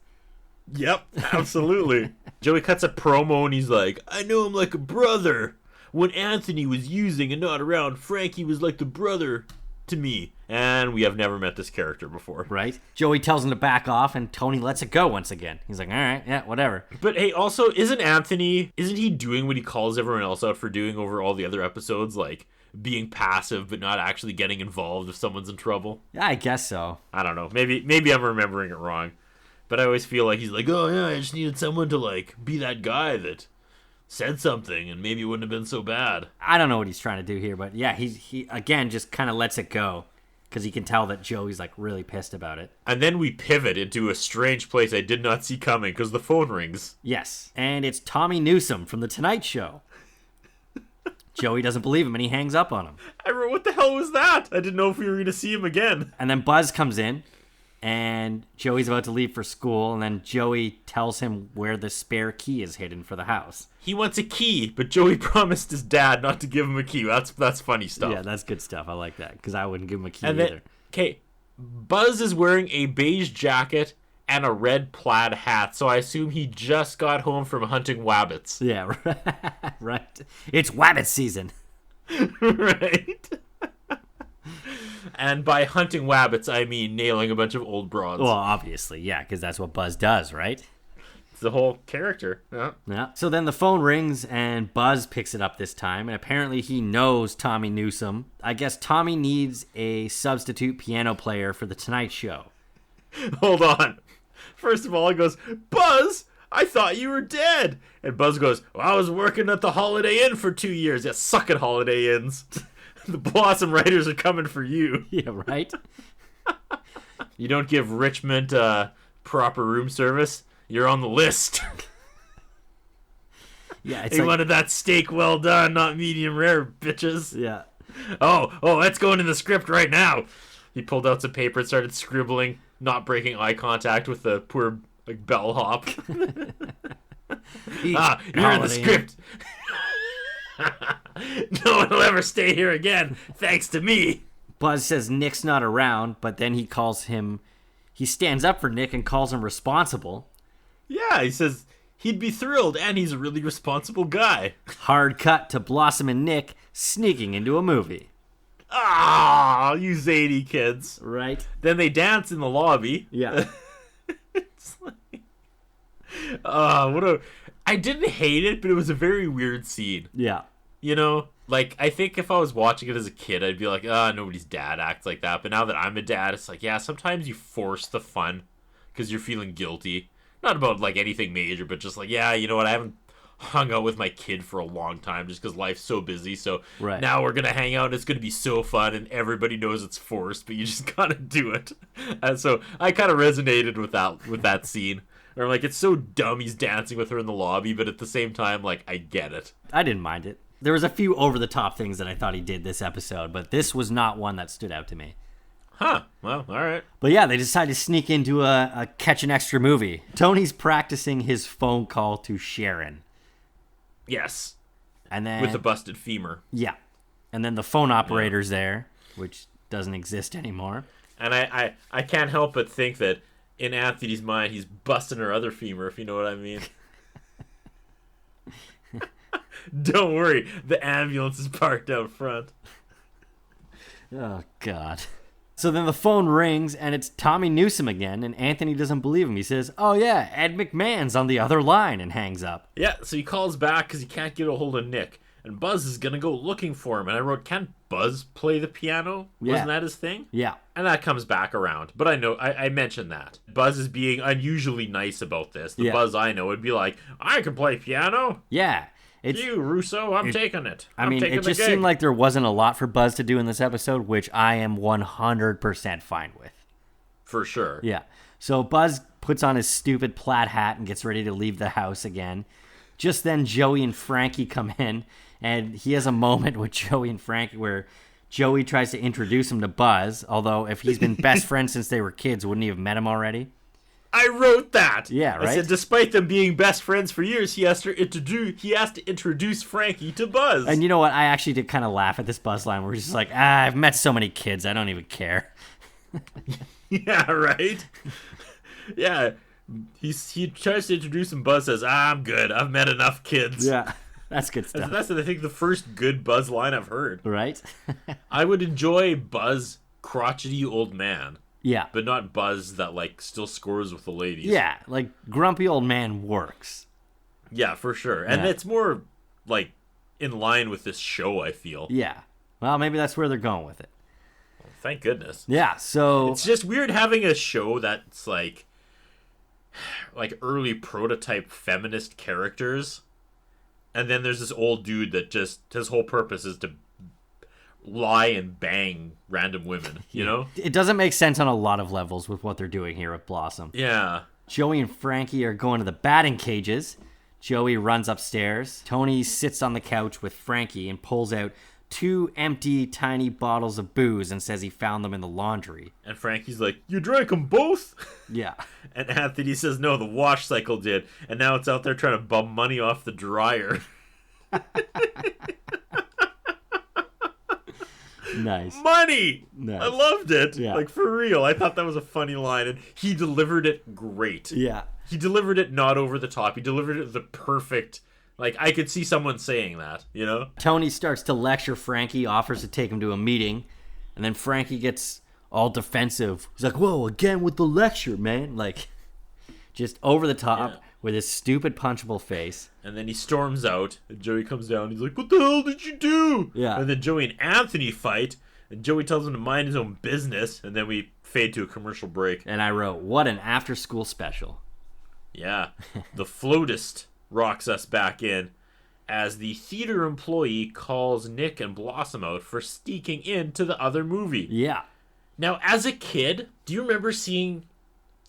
S2: Yep, absolutely. Joey cuts a promo and he's like, I know him like a brother. When Anthony was using and not around, Frankie was like the brother to me. And we have never met this character before.
S6: Right. Joey tells him to back off and Tony lets it go once again. He's like, all right, yeah, whatever.
S2: But hey, also, isn't he doing what he calls everyone else out for doing over all the other episodes? Like being passive but not actually getting involved if someone's in trouble?
S6: Yeah, I guess so.
S2: I don't know. Maybe I'm remembering it wrong. But I always feel like he's like, oh yeah, I just needed someone to like be that guy that said something and maybe it wouldn't have been so bad.
S6: I don't know what he's trying to do here, but yeah, he again just kind of lets it go because he can tell that Joey's like really pissed about it.
S2: And then we pivot into a strange place I did not see coming because the phone rings.
S6: Yes, and it's Tommy Newsom from The Tonight Show. Joey doesn't believe him and he hangs up on him.
S2: I wrote, what the hell was that? I didn't know if we were going to see him again.
S6: And then Buzz comes in. And Joey's about to leave for school, and then Joey tells him where the spare key is hidden for the house.
S2: He wants a key, but Joey promised his dad not to give him a key. That's funny stuff.
S6: Yeah, that's good stuff. I like that, because I wouldn't give him a key
S2: and
S6: either.
S2: Okay, Buzz is wearing a beige jacket and a red plaid hat, so I assume he just got home from hunting wabbits.
S6: Yeah, right. It's wabbit season.
S2: Right. And by hunting wabbits, I mean nailing a bunch of old broads.
S6: Well, obviously, yeah, because that's what Buzz does, right?
S2: It's the whole character.
S6: Yeah. So then the phone rings, and Buzz picks it up this time, and apparently he knows Tommy Newsom. I guess Tommy needs a substitute piano player for The Tonight Show.
S2: Hold on. First of all, he goes, Buzz, I thought you were dead. And Buzz goes, well, I was working at the Holiday Inn for 2 years. Yeah, suck it, Holiday Inns. The Blossom Writers are coming for you.
S6: Yeah, right?
S2: You don't give Richmond proper room service, you're on the list.
S6: Yeah, it's
S2: They
S6: like,
S2: wanted that steak well done, not medium rare, bitches.
S6: yeah.
S2: Oh, that's going in the script right now. He pulled out some paper and started scribbling, not breaking eye contact with the poor bellhop. You're in the script. No one will ever stay here again, thanks to me.
S6: Buzz says Nick's not around, but then he stands up for Nick and calls him responsible.
S2: Yeah, he says he'd be thrilled, and he's a really responsible guy.
S6: Hard cut to Blossom and Nick sneaking into a movie.
S2: Ah, you zany kids.
S6: Right?
S2: Then they dance in the lobby.
S6: Yeah.
S2: It's like, I didn't hate it, but it was a very weird scene.
S6: Yeah.
S2: You know, like, I think if I was watching it as a kid, I'd be like, nobody's dad acts like that. But now that I'm a dad, it's like, yeah, sometimes you force the fun because you're feeling guilty. Not about, like, anything major, but just like, yeah, you know what, I haven't hung out with my kid for a long time just because life's so busy. So now we're going to hang out and it's going to be so fun and everybody knows it's forced, but you just got to do it. And so I kind of resonated with that scene. Or like, it's so dumb he's dancing with her in the lobby, but at the same time, like, I get it.
S6: I didn't mind it. There was a few over-the-top things that I thought he did this episode, but this was not one that stood out to me.
S2: Huh. Well, all right.
S6: But yeah, they decided to sneak into a Catch an Extra movie. Tony's practicing his phone call to Sharon.
S2: Yes.
S6: And then
S2: with the busted femur.
S6: Yeah. And then the phone operator's there, which doesn't exist anymore.
S2: And I can't help but think that in Anthony's mind, he's busting her other femur, if you know what I mean. Don't worry, the ambulance is parked out front.
S6: Oh, God. So then the phone rings, and it's Tommy Newsom again, and Anthony doesn't believe him. He says, oh, yeah, Ed McMahon's on the other line, and hangs up.
S2: Yeah, so he calls back because he can't get a hold of Nick. And Buzz is going to go looking for him. And I wrote, can Buzz play the piano?
S6: Yeah.
S2: Wasn't that his thing?
S6: Yeah.
S2: And that comes back around. But I know, I mentioned that. Buzz is being unusually nice about this. The Buzz I know would be like, I can play piano.
S6: Yeah.
S2: You, Russo, I'm taking it.
S6: It just seemed like there wasn't a lot for Buzz to do in this episode, which I am 100% fine with.
S2: For sure.
S6: Yeah. So Buzz puts on his stupid plaid hat and gets ready to leave the house again. Just then, Joey and Frankie come in, and he has a moment with Joey and Frankie where Joey tries to introduce him to Buzz, although if he's been best friends since they were kids, wouldn't he have met him already?
S2: I wrote that.
S6: Yeah, right?
S2: I said, despite them being best friends for years, he has to introduce Frankie to Buzz.
S6: And you know what? I actually did kind of laugh at this Buzz line where he's just like, I've met so many kids, I don't even care.
S2: Yeah, right? Yeah. He tries to introduce him. Buzz says, I'm good. I've met enough kids.
S6: Yeah, that's good stuff.
S2: That's I think, the first good Buzz line I've heard.
S6: Right?
S2: I would enjoy Buzz crotchety old man.
S6: Yeah.
S2: But not Buzz that, like, still scores with the ladies.
S6: Yeah, like, grumpy old man works.
S2: Yeah, for sure. And it's more, like, in line with this show, I feel.
S6: Yeah. Well, maybe that's where they're going with it.
S2: Well, thank goodness.
S6: Yeah, so...
S2: It's just weird having a show that's, like early prototype feminist characters. And then there's this old dude that just, his whole purpose is to lie and bang random women, you know?
S6: It doesn't make sense on a lot of levels with what they're doing here with Blossom.
S2: Yeah.
S6: Joey and Frankie are going to the batting cages. Joey runs upstairs. Tony sits on the couch with Frankie and pulls out 2 empty, tiny bottles of booze and says he found them in the laundry.
S2: And Frankie's like, you drank them both?
S6: Yeah.
S2: And Anthony says, no, the wash cycle did. And now it's out there trying to bum money off the dryer.
S6: Nice.
S2: Money!
S6: Nice.
S2: I loved it.
S6: Yeah.
S2: Like, for real. I thought that was a funny line. And he delivered it great.
S6: Yeah.
S2: He delivered it not over the top. He delivered it the perfect... Like, I could see someone saying that, you know?
S6: Tony starts to lecture Frankie, offers to take him to a meeting, and then Frankie gets all defensive. He's like, whoa, again with the lecture, man. Like, just over the top with his stupid punchable face.
S2: And then he storms out, and Joey comes down, and he's like, what the hell did you do?
S6: Yeah.
S2: And then Joey and Anthony fight, and Joey tells him to mind his own business, and then we fade to a commercial break.
S6: And I wrote, what an after-school special.
S2: Yeah. The floatist rocks us back in as the theater employee calls Nick and Blossom out for sneaking into the other movie.
S6: Yeah.
S2: Now, as a kid, do you remember seeing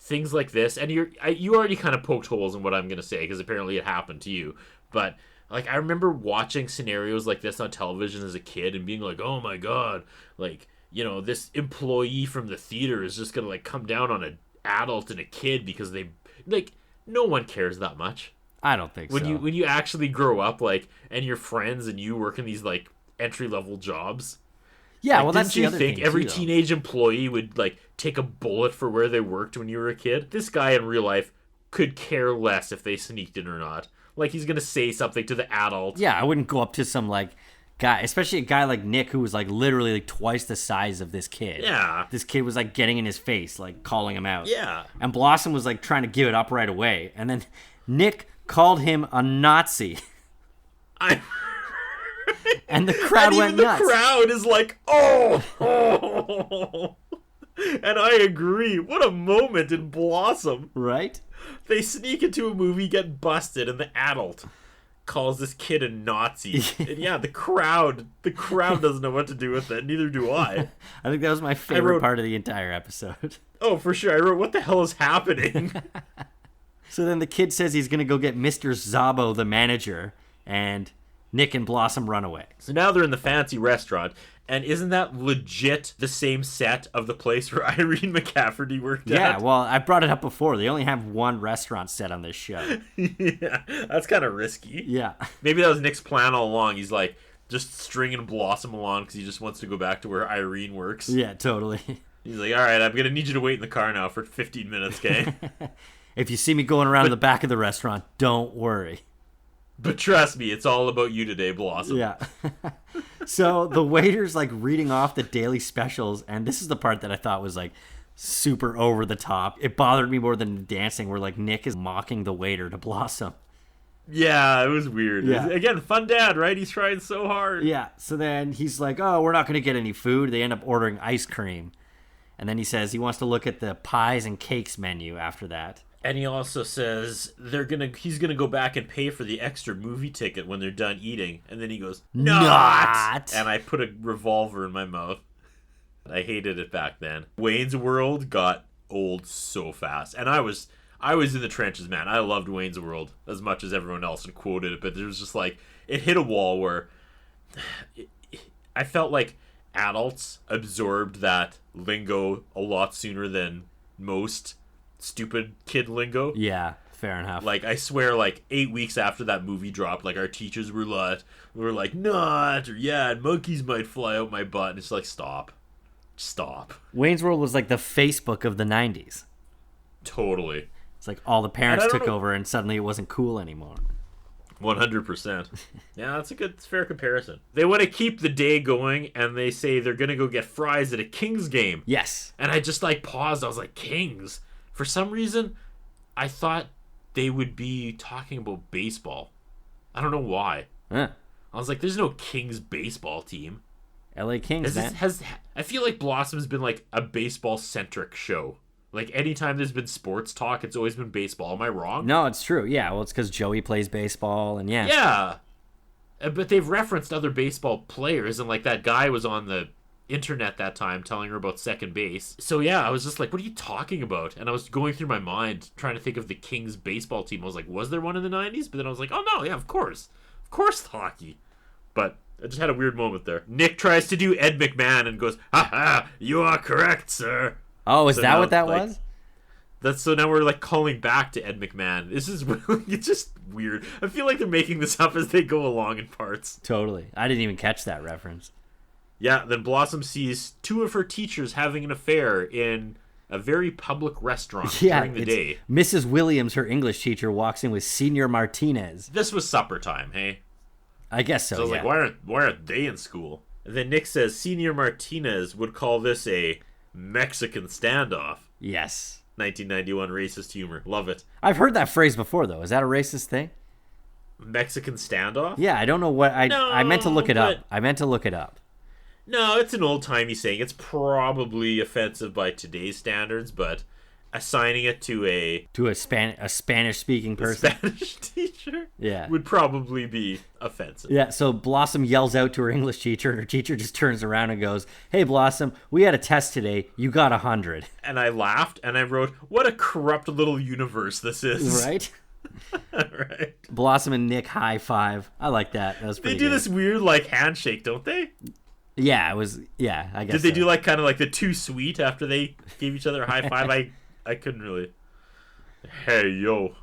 S2: things like this? And you already kind of poked holes in what I'm going to say, because apparently it happened to you. But, like, I remember watching scenarios like this on television as a kid and being like, oh my god, like, you know, this employee from the theater is just going to, like, come down on an adult and a kid because they, like, no one cares that much.
S6: I don't think so.
S2: When you actually grow up, like, and your friends and you work in these, like, entry-level jobs.
S6: Yeah,
S2: like,
S6: well, that's the other
S2: thing.
S6: thing,
S2: Every
S6: too,
S2: teenage employee would, like, take a bullet for where they worked when you were a kid? This guy in real life could care less if they sneaked in or not. Like, he's going to say something to the adult.
S6: Yeah, I wouldn't go up to some, like, guy, especially a guy like Nick, who was, like, literally, like, twice the size of this kid.
S2: Yeah.
S6: This kid was, like, getting in his face, like, calling him out.
S2: Yeah.
S6: And Blossom was, like, trying to give it up right away. And then Nick called him a Nazi. And the crowd went nuts.
S2: The crowd is like, oh. And I agree. What a moment in Blossom.
S6: Right?
S2: They sneak into a movie, get busted, and the adult calls this kid a Nazi. And yeah, the crowd doesn't know what to do with it. Neither do I.
S6: I think that was my favorite part of the entire episode.
S2: Oh, for sure. I wrote, what the hell is happening?
S6: So then the kid says he's going to go get Mr. Zabo, the manager, and Nick and Blossom run away.
S2: So now they're in the fancy restaurant, and isn't that legit the same set of the place where Irene McCafferty worked at?
S6: Yeah, well, I brought it up before. They only have one restaurant set on this show.
S2: Yeah, that's kind of risky.
S6: Yeah.
S2: Maybe that was Nick's plan all along. He's like just stringing Blossom along because he just wants to go back to where Irene works.
S6: Yeah, totally.
S2: He's like, all right, I'm going to need you to wait in the car now for 15 minutes, okay?
S6: If you see me going around the back of the restaurant, don't worry.
S2: But trust me, it's all about you today, Blossom.
S6: Yeah. So the waiter's like reading off the daily specials, and this is the part that I thought was like super over the top. It bothered me more than the dancing, where like Nick is mocking the waiter to Blossom.
S2: Yeah, it was weird.
S6: Yeah.
S2: Again, fun dad, right? He's trying so hard.
S6: Yeah. So then he's like, oh, we're not going to get any food. They end up ordering ice cream. And then he says he wants to look at the pies and cakes menu after that.
S2: And he also says he's gonna go back and pay for the extra movie ticket when they're done eating. And then he goes, not! And I put a revolver in my mouth. I hated it back then. Wayne's World got old so fast. And I was in the trenches, man. I loved Wayne's World as much as everyone else and quoted it, but there was just like, it hit a wall where I felt like adults absorbed that lingo a lot sooner than most stupid kid lingo.
S6: Yeah, fair enough.
S2: Like, I swear, like 8 weeks after that movie dropped, like our teachers were like, not, or yeah, and monkeys might fly out my butt. And it's like, stop.
S6: Wayne's World was like the Facebook of the 90s.
S2: Totally.
S6: It's like all the parents took
S2: know.
S6: over and suddenly it wasn't cool anymore.
S2: 100%. Yeah, that's a fair comparison. They want to keep the day going, and they say they're going to go get fries at a Kings game.
S6: Yes.
S2: And I just like paused. I was like, Kings? For some reason, I thought they would be talking about baseball. I don't know why.
S6: Huh.
S2: I was like, there's no Kings baseball team.
S6: LA Kings, man.
S2: I feel like Blossom's been like a baseball-centric show. Like, anytime there's been sports talk, it's always been baseball. Am I wrong?
S6: No, it's true. Yeah, well, it's because Joey plays baseball, and yeah.
S2: Yeah. But they've referenced other baseball players, and like that guy was on the internet that time telling her about second base. So yeah, I was just like, what are you talking about? And I was going through my mind trying to think of the Kings baseball team. I was like, was there one in the 90s? But then I was like, oh no, yeah, of course hockey. But I just had a weird moment there. Nick tries to do Ed McMahon and goes, ha ha, you are correct, sir.
S6: Oh, is
S2: so
S6: that
S2: now,
S6: what that
S2: like,
S6: was?
S2: So now we're like calling back to Ed McMahon. This is really, it's just weird. I feel like they're making this up as they go along in parts.
S6: Totally. I didn't even catch that reference.
S2: Yeah, then Blossom sees two of her teachers having an affair in a very public restaurant during the day.
S6: Mrs. Williams, her English teacher, walks in with Senior Martinez.
S2: This was supper time, hey?
S6: I guess so,
S2: So I was
S6: yeah.
S2: like, why aren't they in school? And then Nick says Senior Martinez would call this a Mexican standoff.
S6: Yes.
S2: 1991 racist humor. Love it.
S6: I've heard that phrase before, though. Is that a racist thing?
S2: Mexican standoff?
S6: Yeah, I don't know what... I meant to look it
S2: but-
S6: up.
S2: No, it's an old-timey saying. It's probably offensive by today's standards, but assigning it to a
S6: Spanish speaking person.
S2: Spanish teacher
S6: Yeah.
S2: would probably be offensive.
S6: Yeah, so Blossom yells out to her English teacher, and her teacher just turns around and goes, "Hey, Blossom, we had a test today. You got 100."
S2: And I laughed, and I wrote, what a corrupt little universe this is.
S6: Right?
S2: Right.
S6: Blossom and Nick high five. I like that. That was
S2: They
S6: pretty
S2: do
S6: good.
S2: this weird, like, handshake, don't they?
S6: Yeah, it was. Yeah, I guess.
S2: Did they
S6: so.
S2: do, like, kind of like the too sweet after they gave each other a high five? I couldn't really. Hey, yo.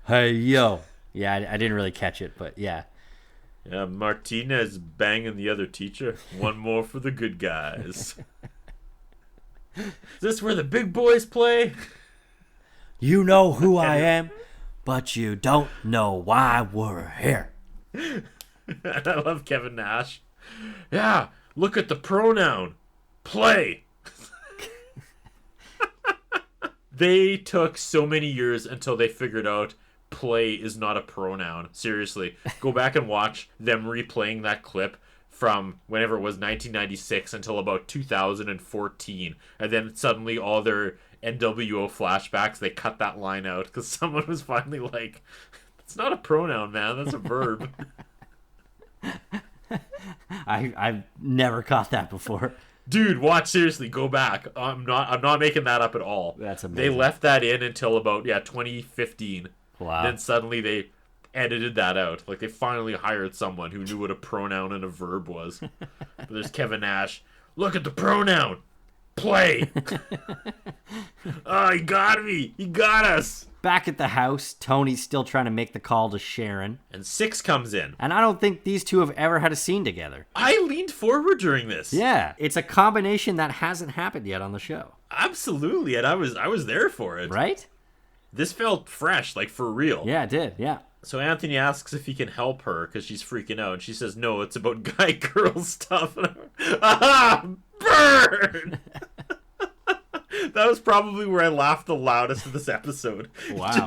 S6: Hey, yo. Yeah, I didn't really catch it, but yeah.
S2: Yeah, Martinez banging the other teacher. One more for the good guys. Is this where the big boys play?
S6: You know who I am, but you don't know why we're here.
S2: I love Kevin Nash. Yeah, look at the pronoun. Play. They took so many years until they figured out play is not a pronoun. Seriously, go back and watch them replaying that clip from whenever it was 1996 until about 2014. And then suddenly all their NWO flashbacks, they cut that line out because someone was finally like, it's not a pronoun, man. That's a verb.
S6: I've never caught that before.
S2: Dude, watch, seriously, go back. I'm not making that up at all.
S6: That's amazing.
S2: They left that in until about 2015.
S6: Wow.
S2: Then suddenly they edited that out. Like they finally hired someone who knew what a pronoun and a verb was. But there's Kevin Nash. Look at the pronoun. Play. Oh, he got me. He got us.
S6: Back at the house, Tony's still trying to make the call to Sharon.
S2: And Six comes in.
S6: And I don't think these two have ever had a scene together.
S2: I leaned forward during this.
S6: Yeah, it's a combination that hasn't happened yet on the show.
S2: Absolutely, and I was there for it.
S6: Right?
S2: This felt fresh, like for real.
S6: Yeah, it did, yeah.
S2: So Anthony asks if he can help her because she's freaking out. And she says, no, it's about guy-girl stuff. Ah, burn! That was probably where I laughed the loudest in this episode.
S6: Wow.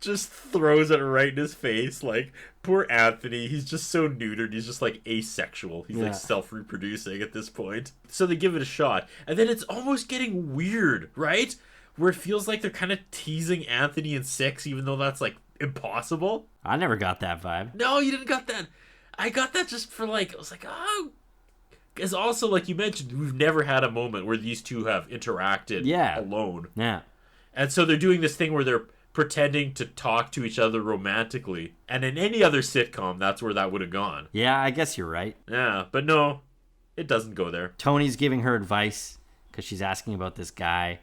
S2: Just throws it right in his face. Like, poor Anthony. He's just so neutered. He's just, like, asexual. He's, like, self-reproducing at this point. So they give it a shot. And then it's almost getting weird, right? Where it feels like they're kind of teasing Anthony and Six, even though that's, like, impossible.
S6: I never got that vibe.
S2: No, you didn't got that. I got that just for, like, I was like, oh. Because also, like you mentioned, we've never had a moment where these two have interacted alone.
S6: Yeah.
S2: And so they're doing this thing where they're pretending to talk to each other romantically. And in any other sitcom, that's where that would have gone.
S6: Yeah, I guess you're right.
S2: Yeah, but no, it doesn't go there.
S6: Tony's giving her advice because she's asking about this guy.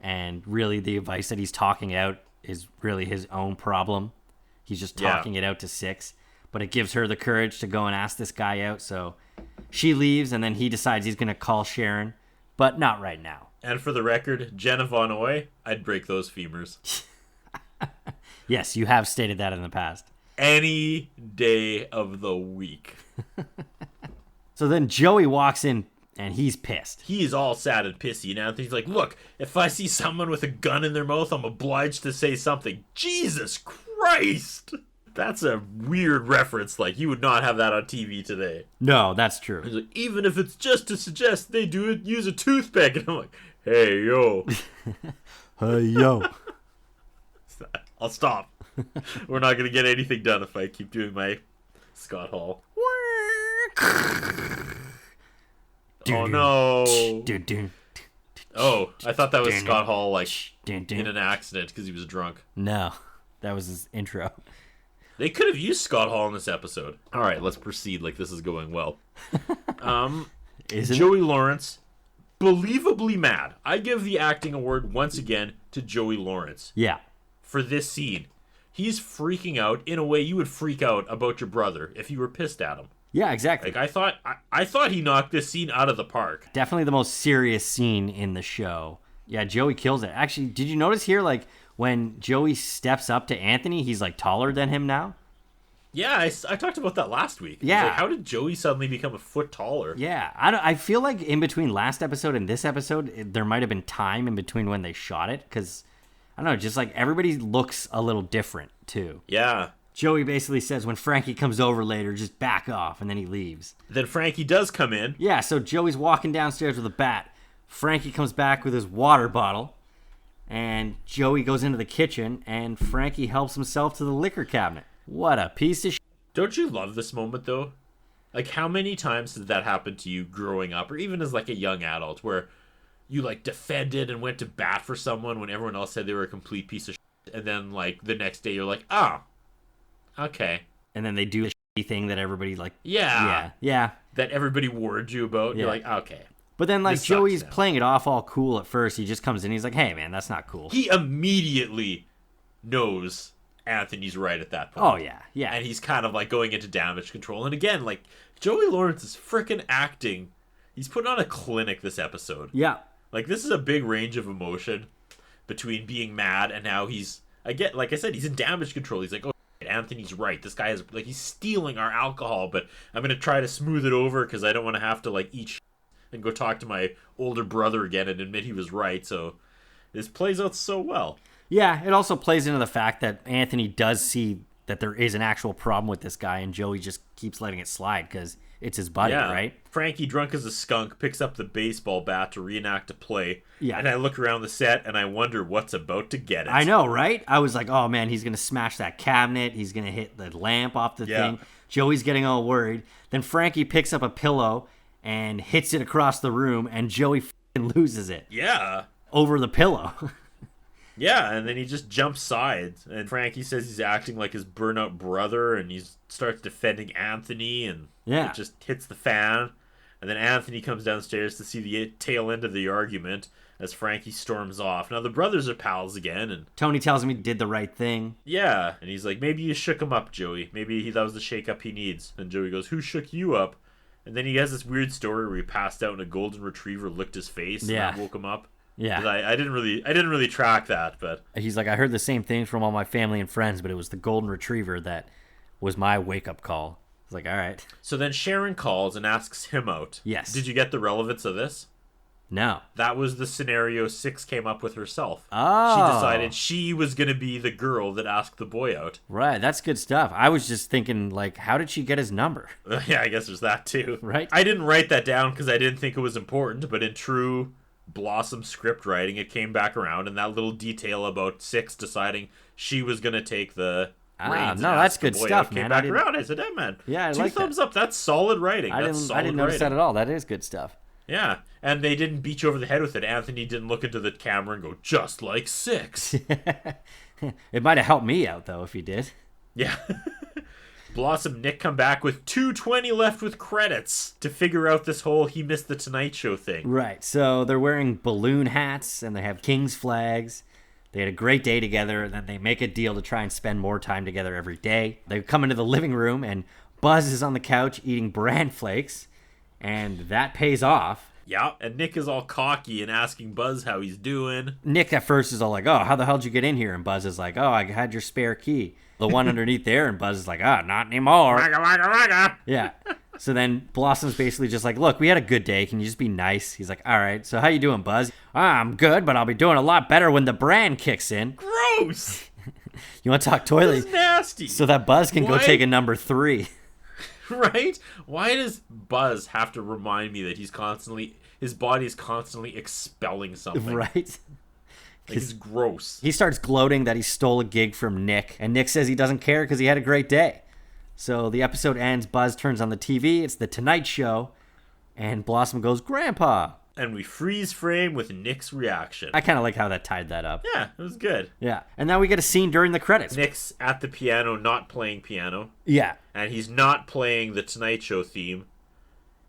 S6: And really the advice that he's talking out is really his own problem. He's just talking it out to Six. But it gives her the courage to go and ask this guy out. So she leaves, and then he decides he's going to call Sharon. But not right now.
S2: And for the record, Jenna Von Oy, I'd break those femurs.
S6: Yes, you have stated that in the past.
S2: Any day of the week.
S6: So then Joey walks in, and he's pissed.
S2: He's all sad and pissy. And Anthony's like, look, if I see someone with a gun in their mouth, I'm obliged to say something. Jesus Christ! That's a weird reference. Like, you would not have that on TV today.
S6: No, that's true.
S2: He's like, even if it's just to suggest they do it, use a toothpick. And I'm like, hey, yo.
S6: Hey, yo.
S2: I'll stop. We're not going to get anything done if I keep doing my Scott Hall. Oh, no. Oh, I thought that was Scott Hall, like, in an accident because he was drunk.
S6: No, that was his intro.
S2: They could have used Scott Hall in this episode. All right, let's proceed like this is going well. Joey Lawrence, believably mad. I give the acting award once again to Joey Lawrence.
S6: Yeah.
S2: For this scene. He's freaking out in a way you would freak out about your brother if you were pissed at him.
S6: Yeah, exactly.
S2: Like, I thought he knocked this scene out of the park.
S6: Definitely the most serious scene in the show. Yeah, Joey kills it. Actually, did you notice here, like, when Joey steps up to Anthony, he's, like, taller than him now?
S2: Yeah, I talked about that last week.
S6: Yeah.
S2: Like, how did Joey suddenly become a foot taller?
S6: Yeah, I feel like in between last episode and this episode, there might have been time in between when they shot it, because, I don't know, just, like, everybody looks a little different, too.
S2: Yeah.
S6: Joey basically says when Frankie comes over later, just back off, and then he leaves.
S2: Then Frankie does come in.
S6: Yeah, so Joey's walking downstairs with a bat. Frankie comes back with his water bottle, And Joey goes into the kitchen, and Frankie helps himself to the liquor cabinet. What a piece of shit.
S2: Don't you love this moment, though? Like, how many times did that happen to you growing up, or even as, like, a young adult, where you, like, defended and went to bat for someone when everyone else said they were a complete piece of shit, and then, like, the next day you're like, oh, okay.
S6: And then they do a shitty thing that everybody, like...
S2: Yeah.
S6: Yeah.
S2: That everybody warned you about.
S6: Yeah.
S2: You're like, okay.
S6: But then, like,
S2: This
S6: Joey's
S2: sucks now.
S6: playing it off all cool at first. He just comes in. He's like, hey, man, that's not cool.
S2: He immediately knows Anthony's right at that point.
S6: Oh, yeah. Yeah.
S2: And he's kind of, like, going into damage control. And again, like, Joey Lawrence is freaking acting. He's putting on a clinic this episode.
S6: Yeah.
S2: Like, this is a big range of emotion between being mad and now he's... Again, like I said, he's in damage control. He's like, oh, Anthony's right. This guy is... Like, he's stealing our alcohol, but I'm going to try to smooth it over because I don't want to have to, like, eat and go talk to my older brother again and admit he was right. So this plays out so well.
S6: Yeah, it also plays into the fact that Anthony does see that there is an actual problem with this guy, and Joey just keeps letting it slide because it's his buddy, right?
S2: Frankie, drunk as a skunk, picks up the baseball bat to reenact a play.
S6: Yeah.
S2: And I look around the set and I wonder what's about to get it.
S6: I know, right? I was like, oh, man, he's going to smash that cabinet. He's going to hit the lamp off the thing. Joey's getting all worried. Then Frankie picks up a pillow and hits it across the room, and Joey f***ing loses it.
S2: Yeah.
S6: Over the pillow.
S2: Yeah, and then he just jumps sides. And Frankie says he's acting like his burnout brother, and he starts defending Anthony, and it just hits the fan. And then Anthony comes downstairs to see the tail end of the argument as Frankie storms off. Now, the brothers are pals again, and
S6: Tony tells him he did the right thing.
S2: yeah, and he's like, maybe you shook him up, Joey. Maybe that was the shake-up he needs. And Joey goes, who shook you up? And then he has this weird story where he passed out and a golden retriever licked his face and that woke him up.
S6: Yeah.
S2: I didn't really track that, but
S6: he's like, I heard the same things from all my family and friends, but it was the golden retriever that was my wake-up call. I was like, all right.
S2: So then Sharon calls and asks him out.
S6: Yes.
S2: Did you get the relevance of this?
S6: No.
S2: That was the scenario Six came up with herself.
S6: Oh.
S2: She decided she was going to be the girl that asked the boy out.
S6: Right, that's good stuff. I was just thinking, like, how did she get his number?
S2: Yeah, I guess there's that too.
S6: Right.
S2: I didn't write that down because I didn't think it was important, but in true Blossom script writing, it came back around, and that little detail about Six deciding she was going to take the reins.
S6: No, that's good stuff, man.
S2: Came back around. I said, hey, man.
S6: Yeah, I
S2: two
S6: like
S2: thumbs up. That's solid writing.
S6: I didn't notice that at all. That is good stuff.
S2: Yeah, and they didn't beat you over the head with it. Anthony didn't look into the camera and go, just like Six.
S6: It might have helped me out, though, if he did.
S2: Yeah. Blossom and Nick come back with 2:20 left with credits to figure out this whole he missed the Tonight Show thing.
S6: Right, so they're wearing balloon hats, and they have King's flags. They had a great day together, and then they make a deal to try and spend more time together every day. They come into the living room, and Buzz is on the couch eating bran flakes, and that pays off.
S2: Yeah, and Nick is all cocky and asking Buzz how he's doing.
S6: Nick at first is all like, oh, how the hell did you get in here? And Buzz is like, oh, I had your spare key. The one underneath there, and Buzz is like, oh, not anymore.
S2: Wagga, wagga, wagga.
S6: Yeah. So then Blossom's basically just like, look, we had a good day. Can you just be nice? He's like, all right, so how you doing, Buzz? I'm good, but I'll be doing a lot better when the brand kicks in.
S2: Gross!
S6: You want to talk toilet?
S2: That's nasty.
S6: So that Buzz can go
S2: Why?
S6: take a number 3.
S2: Right? Why does Buzz have to remind me that his body is constantly expelling something?
S6: Right?
S2: Like, it's gross.
S6: He starts gloating that he stole a gig from Nick, and Nick says he doesn't care because he had a great day. So the episode ends, Buzz turns on the TV, it's the Tonight Show, and Blossom goes, Grandpa!
S2: And we freeze frame with Nick's reaction.
S6: I kind of like how that tied that up.
S2: Yeah, it was good.
S6: Yeah. And now we get a scene during the credits.
S2: Nick's at the piano, not playing piano.
S6: Yeah.
S2: And he's not playing the Tonight Show theme.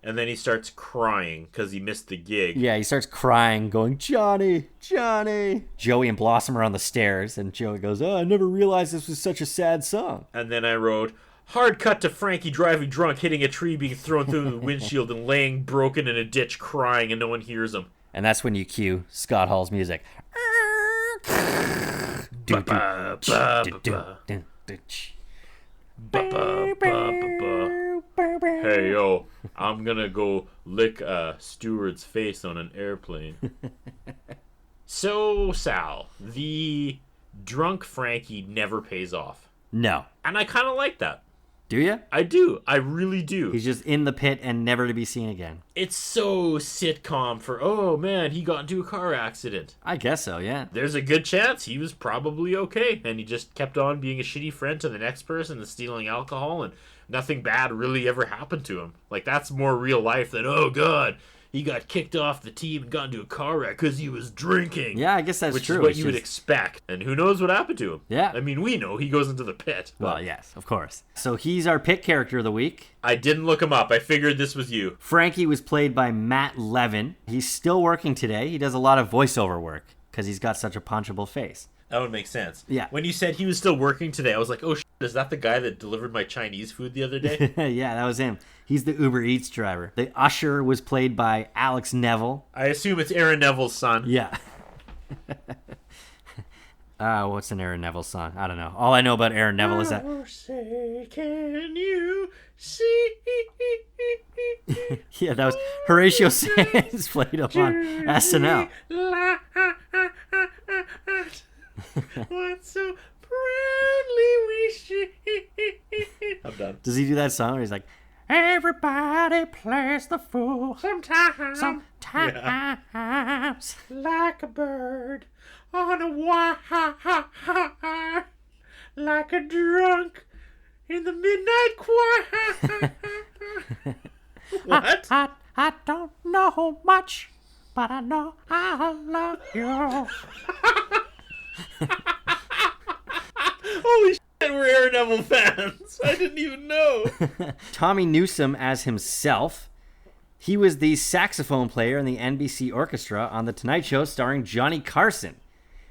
S2: And then he starts crying because he missed the gig.
S6: Yeah, he starts crying, going, Johnny, Johnny. Joey and Blossom are on the stairs, and Joey goes, oh, I never realized this was such a sad song.
S2: And then I wrote, hard cut to Frankie driving drunk, hitting a tree, being thrown through the windshield, and laying broken in a ditch, crying, and no one hears him.
S6: And that's when you cue Scott Hall's music.
S2: Hey, yo, I'm gonna go lick a steward's face on an airplane. So, Sal, the drunk Frankie never pays off.
S6: No.
S2: And I kind of like that.
S6: Do you?
S2: I do. I really do.
S6: He's just in the pit and never to be seen again.
S2: It's so sitcom for, oh man, he got into a car accident.
S6: I guess so, yeah.
S2: There's a good chance he was probably okay, and he just kept on being a shitty friend to the next person and stealing alcohol, and nothing bad really ever happened to him. Like, that's more real life than, oh god, he got kicked off the team and got into a car wreck because he was drinking.
S6: Yeah, I guess that's
S2: which
S6: true.
S2: Which is what you would expect. And who knows what happened to him.
S6: Yeah.
S2: I mean, we know he goes into the pit.
S6: Well, yes, of course. So he's our pit character of the week.
S2: I didn't look him up. I figured this was you.
S6: Frankie was played by Matt Levin. He's still working today. He does a lot of voiceover work because he's got such a punchable face.
S2: That would make sense.
S6: Yeah.
S2: When you said he was still working today, I was like, oh, is that the guy that delivered my Chinese food the other day?
S6: Yeah, that was him. He's the Uber Eats driver. The usher was played by Alex Neville.
S2: I assume it's Aaron Neville's son.
S6: Yeah. What's an Aaron Neville song? I don't know. All I know about Aaron Neville is that...
S2: Oh, say, can you see?
S6: Yeah, that was Horatio Sands played up on SNL.
S2: What so proudly we share. I'm done.
S6: Does he do that song where he's like, everybody plays the fool sometimes.
S2: Like a bird on a wire, like a drunk in the midnight choir. What?
S6: I don't know much, but I know I love you.
S2: Holy shit, we're Aaron Neville fans. I didn't even know.
S6: Tommy Newsom as himself. He was the saxophone player in the NBC Orchestra on The Tonight Show starring Johnny Carson.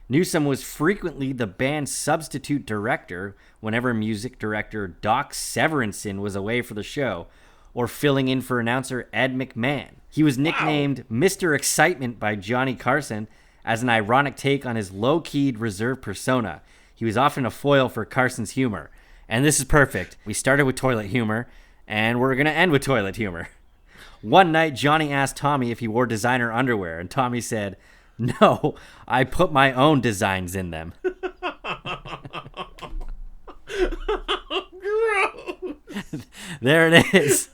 S6: Newsom was frequently the band's substitute director whenever music director Doc Severinsen was away for the show, or filling in for announcer Ed McMahon. He was nicknamed Mr. Excitement by Johnny Carson as an ironic take on his low-keyed, reserved persona. He was often a foil for Carson's humor. And this is perfect. We started with toilet humor, and we're going to end with toilet humor. One night, Johnny asked Tommy if he wore designer underwear, and Tommy said, "No, I put my own designs in them."
S2: Gross.
S6: There it is.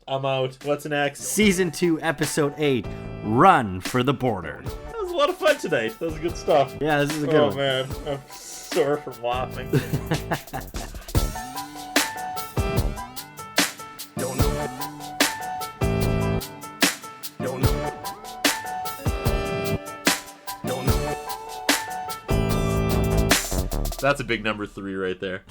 S2: I'm out. What's next?
S6: Season 2, Episode 8, Run for the Border.
S2: That was a lot of fun tonight. That was good stuff.
S6: Yeah, this is a good
S2: Oh,
S6: one.
S2: man. I'm sore from laughing.
S4: Don't know. Don't know. Don't know.
S2: That's a big number 3 right there.